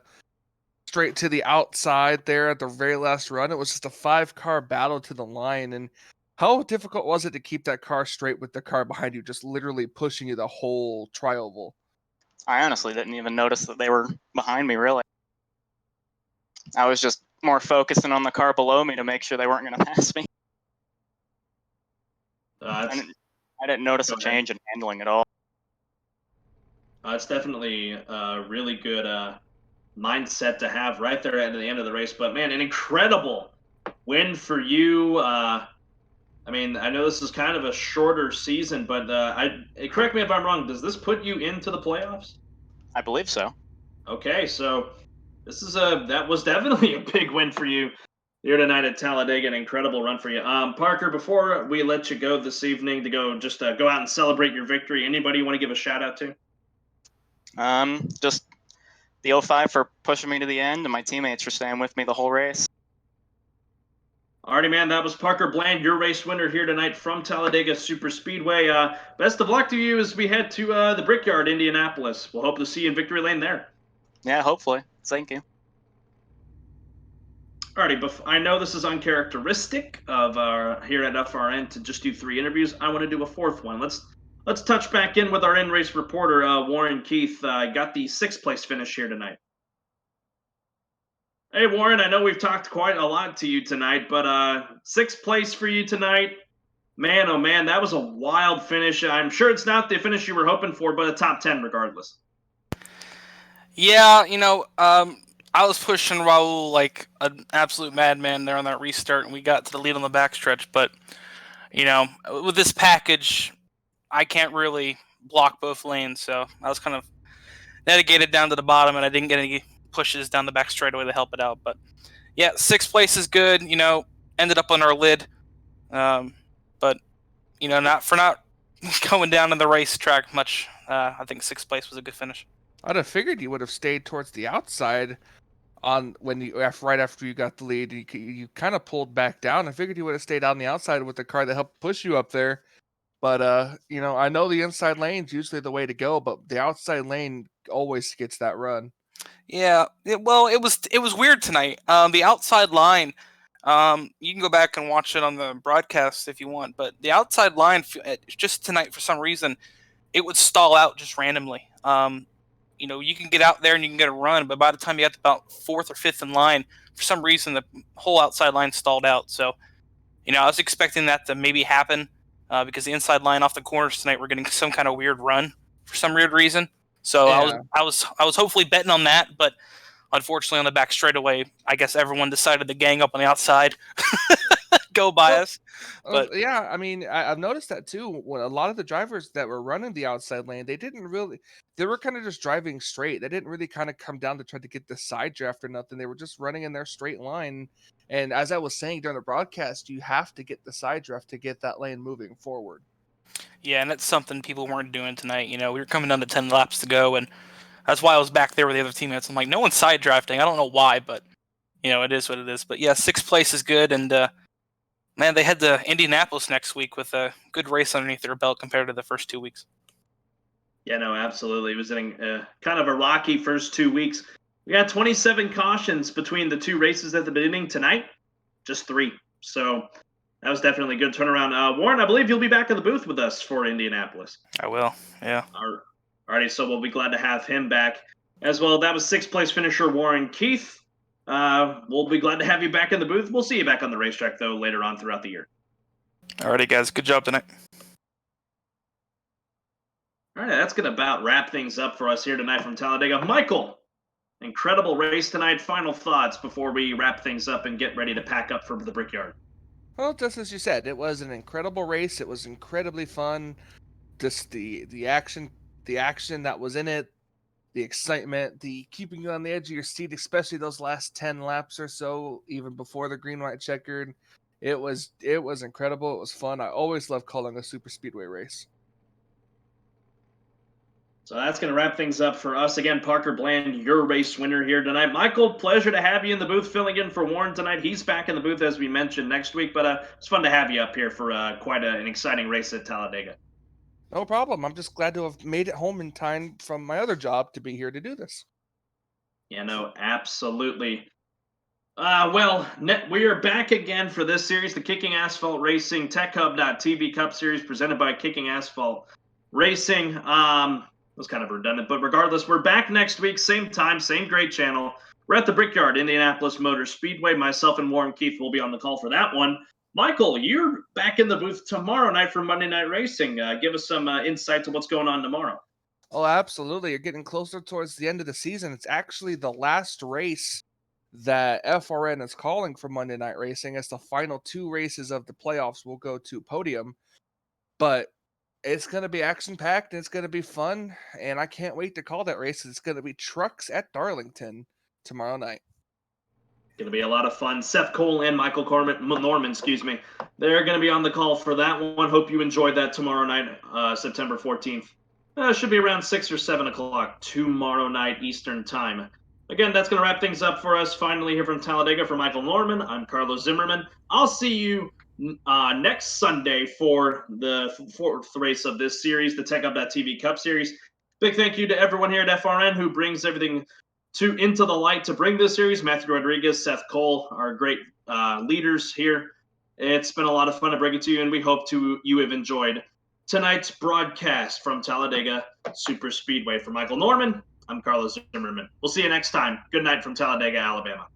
outside there at the very last run. It was just a 5-car battle to the line. And how difficult was it to keep that car straight with the car behind you, just literally pushing you the whole tri-oval? I honestly didn't even notice that they were behind me, really. I was just more focusing on the car below me to make sure they weren't going to pass me. I didn't notice a change in handling at all. It's definitely a really good mindset to have right there at the end of the race. But man, an incredible win for you. I mean, I know this is kind of a shorter season, but correct me if I'm wrong. Does this put you into the playoffs? I believe so. Okay, so this is that was definitely a big win for you here tonight at Talladega. An incredible run for you. Parker, before we let you go this evening to go just go out and celebrate your victory, anybody you want to give a shout out to? Just the 05 for pushing me to the end, and my teammates for staying with me the whole race. Alrighty, man, that was Parker Bland, your race winner here tonight from Talladega Super Speedway. Best of luck to you as we head to the Brickyard, Indianapolis. We'll hope to see you in victory lane there. Yeah, hopefully. Thank you. Alrighty, I know this is uncharacteristic of here at FRN to just do 3 interviews. I want to do a 4th one. Let's touch back in with our in-race reporter, Warren Keith. Got the 6th place finish here tonight. Hey, Warren, I know we've talked quite a lot to you tonight, but sixth place for you tonight. Man, oh man, that was a wild finish. I'm sure it's not the finish you were hoping for, but a top 10 regardless. Yeah, I was pushing Raul like an absolute madman there on that restart, and we got to the lead on the backstretch. But, with this package, I can't really block both lanes, so I was kind of navigated down to the bottom, and I didn't get any pushes down the back straightaway to help it out. But, yeah, sixth place is good, ended up on our lid. But, not going down in the racetrack much. I think sixth place was a good finish. I'd have figured you would have stayed towards the outside right after you got the lead. You kind of pulled back down. I figured you would have stayed on the outside with the car that helped push you up there. But I know the inside lane's usually the way to go, but the outside lane always gets that run. Yeah, it was weird tonight. The outside line, you can go back and watch it on the broadcast if you want, but the outside line just tonight for some reason it would stall out just randomly. You can get out there and you can get a run, but by the time you got to about fourth or fifth in line, for some reason the whole outside line stalled out. So, I was expecting that to maybe happen because the inside line off the corners tonight were getting some kind of weird run for some weird reason. So Yeah. I was hopefully betting on that, but unfortunately on the back straightaway, I guess everyone decided to gang up on the outside, go by us. But yeah, I mean, I've noticed that too. When a lot of the drivers that were running the outside lane, they were kind of just driving straight. They didn't really kind of come down to try to get the side draft or nothing. They were just running in their straight line. And as I was saying during the broadcast, you have to get the side draft to get that lane moving forward. yeah, and that's something people weren't doing tonight. We were coming down to 10 laps to go, and that's why I was back there with the other teammates. I'm like, no one's side drafting. I don't know why, but it is what it is. But yeah, sixth place is good, and man, they head to Indianapolis next week with a good race underneath their belt compared to the first 2 weeks. Yeah, no, absolutely. It was kind of a rocky first 2 weeks. We got 27 cautions between the two races at the beginning tonight, just 3. So that was definitely a good turnaround. Warren, I believe you'll be back in the booth with us for Indianapolis. I will, yeah. Alrighty, so we'll be glad to have him back as well. That was sixth place finisher Warren Keith. We'll be glad to have you back in the booth. We'll see you back on the racetrack, though, later on throughout the year. Alrighty, guys. Good job tonight. All right, that's going to about wrap things up for us here tonight from Talladega. Michael, incredible race tonight. Final thoughts before we wrap things up and get ready to pack up for the Brickyard. Well, just as you said, it was an incredible race. It was incredibly fun. Just the action that was in it, the excitement, the keeping you on the edge of your seat, especially those last 10 laps or so, even before the green-white checkered. It was incredible. It was fun. I always love calling a super speedway race. So that's going to wrap things up for us. Again, Parker Bland, your race winner here tonight. Michael, pleasure to have you in the booth filling in for Warren tonight. He's back in the booth, as we mentioned, next week. But it's fun to have you up here for quite an exciting race at Talladega. No problem. I'm just glad to have made it home in time from my other job to be here to do this. Yeah, no, absolutely. We are back again for this series, the Kicking Asphalt Racing TechHub.TV Cup Series presented by Kicking Asphalt Racing. Was kind of redundant, but regardless, we're back next week, same time, same great channel. We're at the Brickyard, Indianapolis Motor Speedway. Myself and Warren Keith will be on the call for that one. Michael, you're back in the booth tomorrow night for Monday Night Racing. Give us some insight to what's going on tomorrow. Oh, absolutely. You're getting closer towards the end of the season. It's actually the last race that FRN is calling for Monday Night Racing, as the final 2 races of the playoffs will go to podium. But it's going to be action-packed, and it's going to be fun, and I can't wait to call that race. It's going to be Trucks at Darlington tomorrow night. Going to be a lot of fun. Seth Cole and Michael Norman, they're going to be on the call for that one. Hope you enjoyed that tomorrow night, September 14th. It should be around 6 or 7 o'clock tomorrow night Eastern Time. Again, that's going to wrap things up for us. Finally, here from Talladega, for Michael Norman, I'm Carlos Zimmerman. I'll see you next Sunday for the 4th race of this series, the TechUp.TV Cup Series. Big thank you to everyone here at FRN who brings everything into the light to bring this series. Matthew Rodriguez, Seth Cole, our great leaders here. It's been a lot of fun to bring it to you, and we hope you have enjoyed tonight's broadcast from Talladega Super Speedway. For Michael Norman, I'm Carlos Zimmerman. We'll see you next time. Good night from Talladega, Alabama.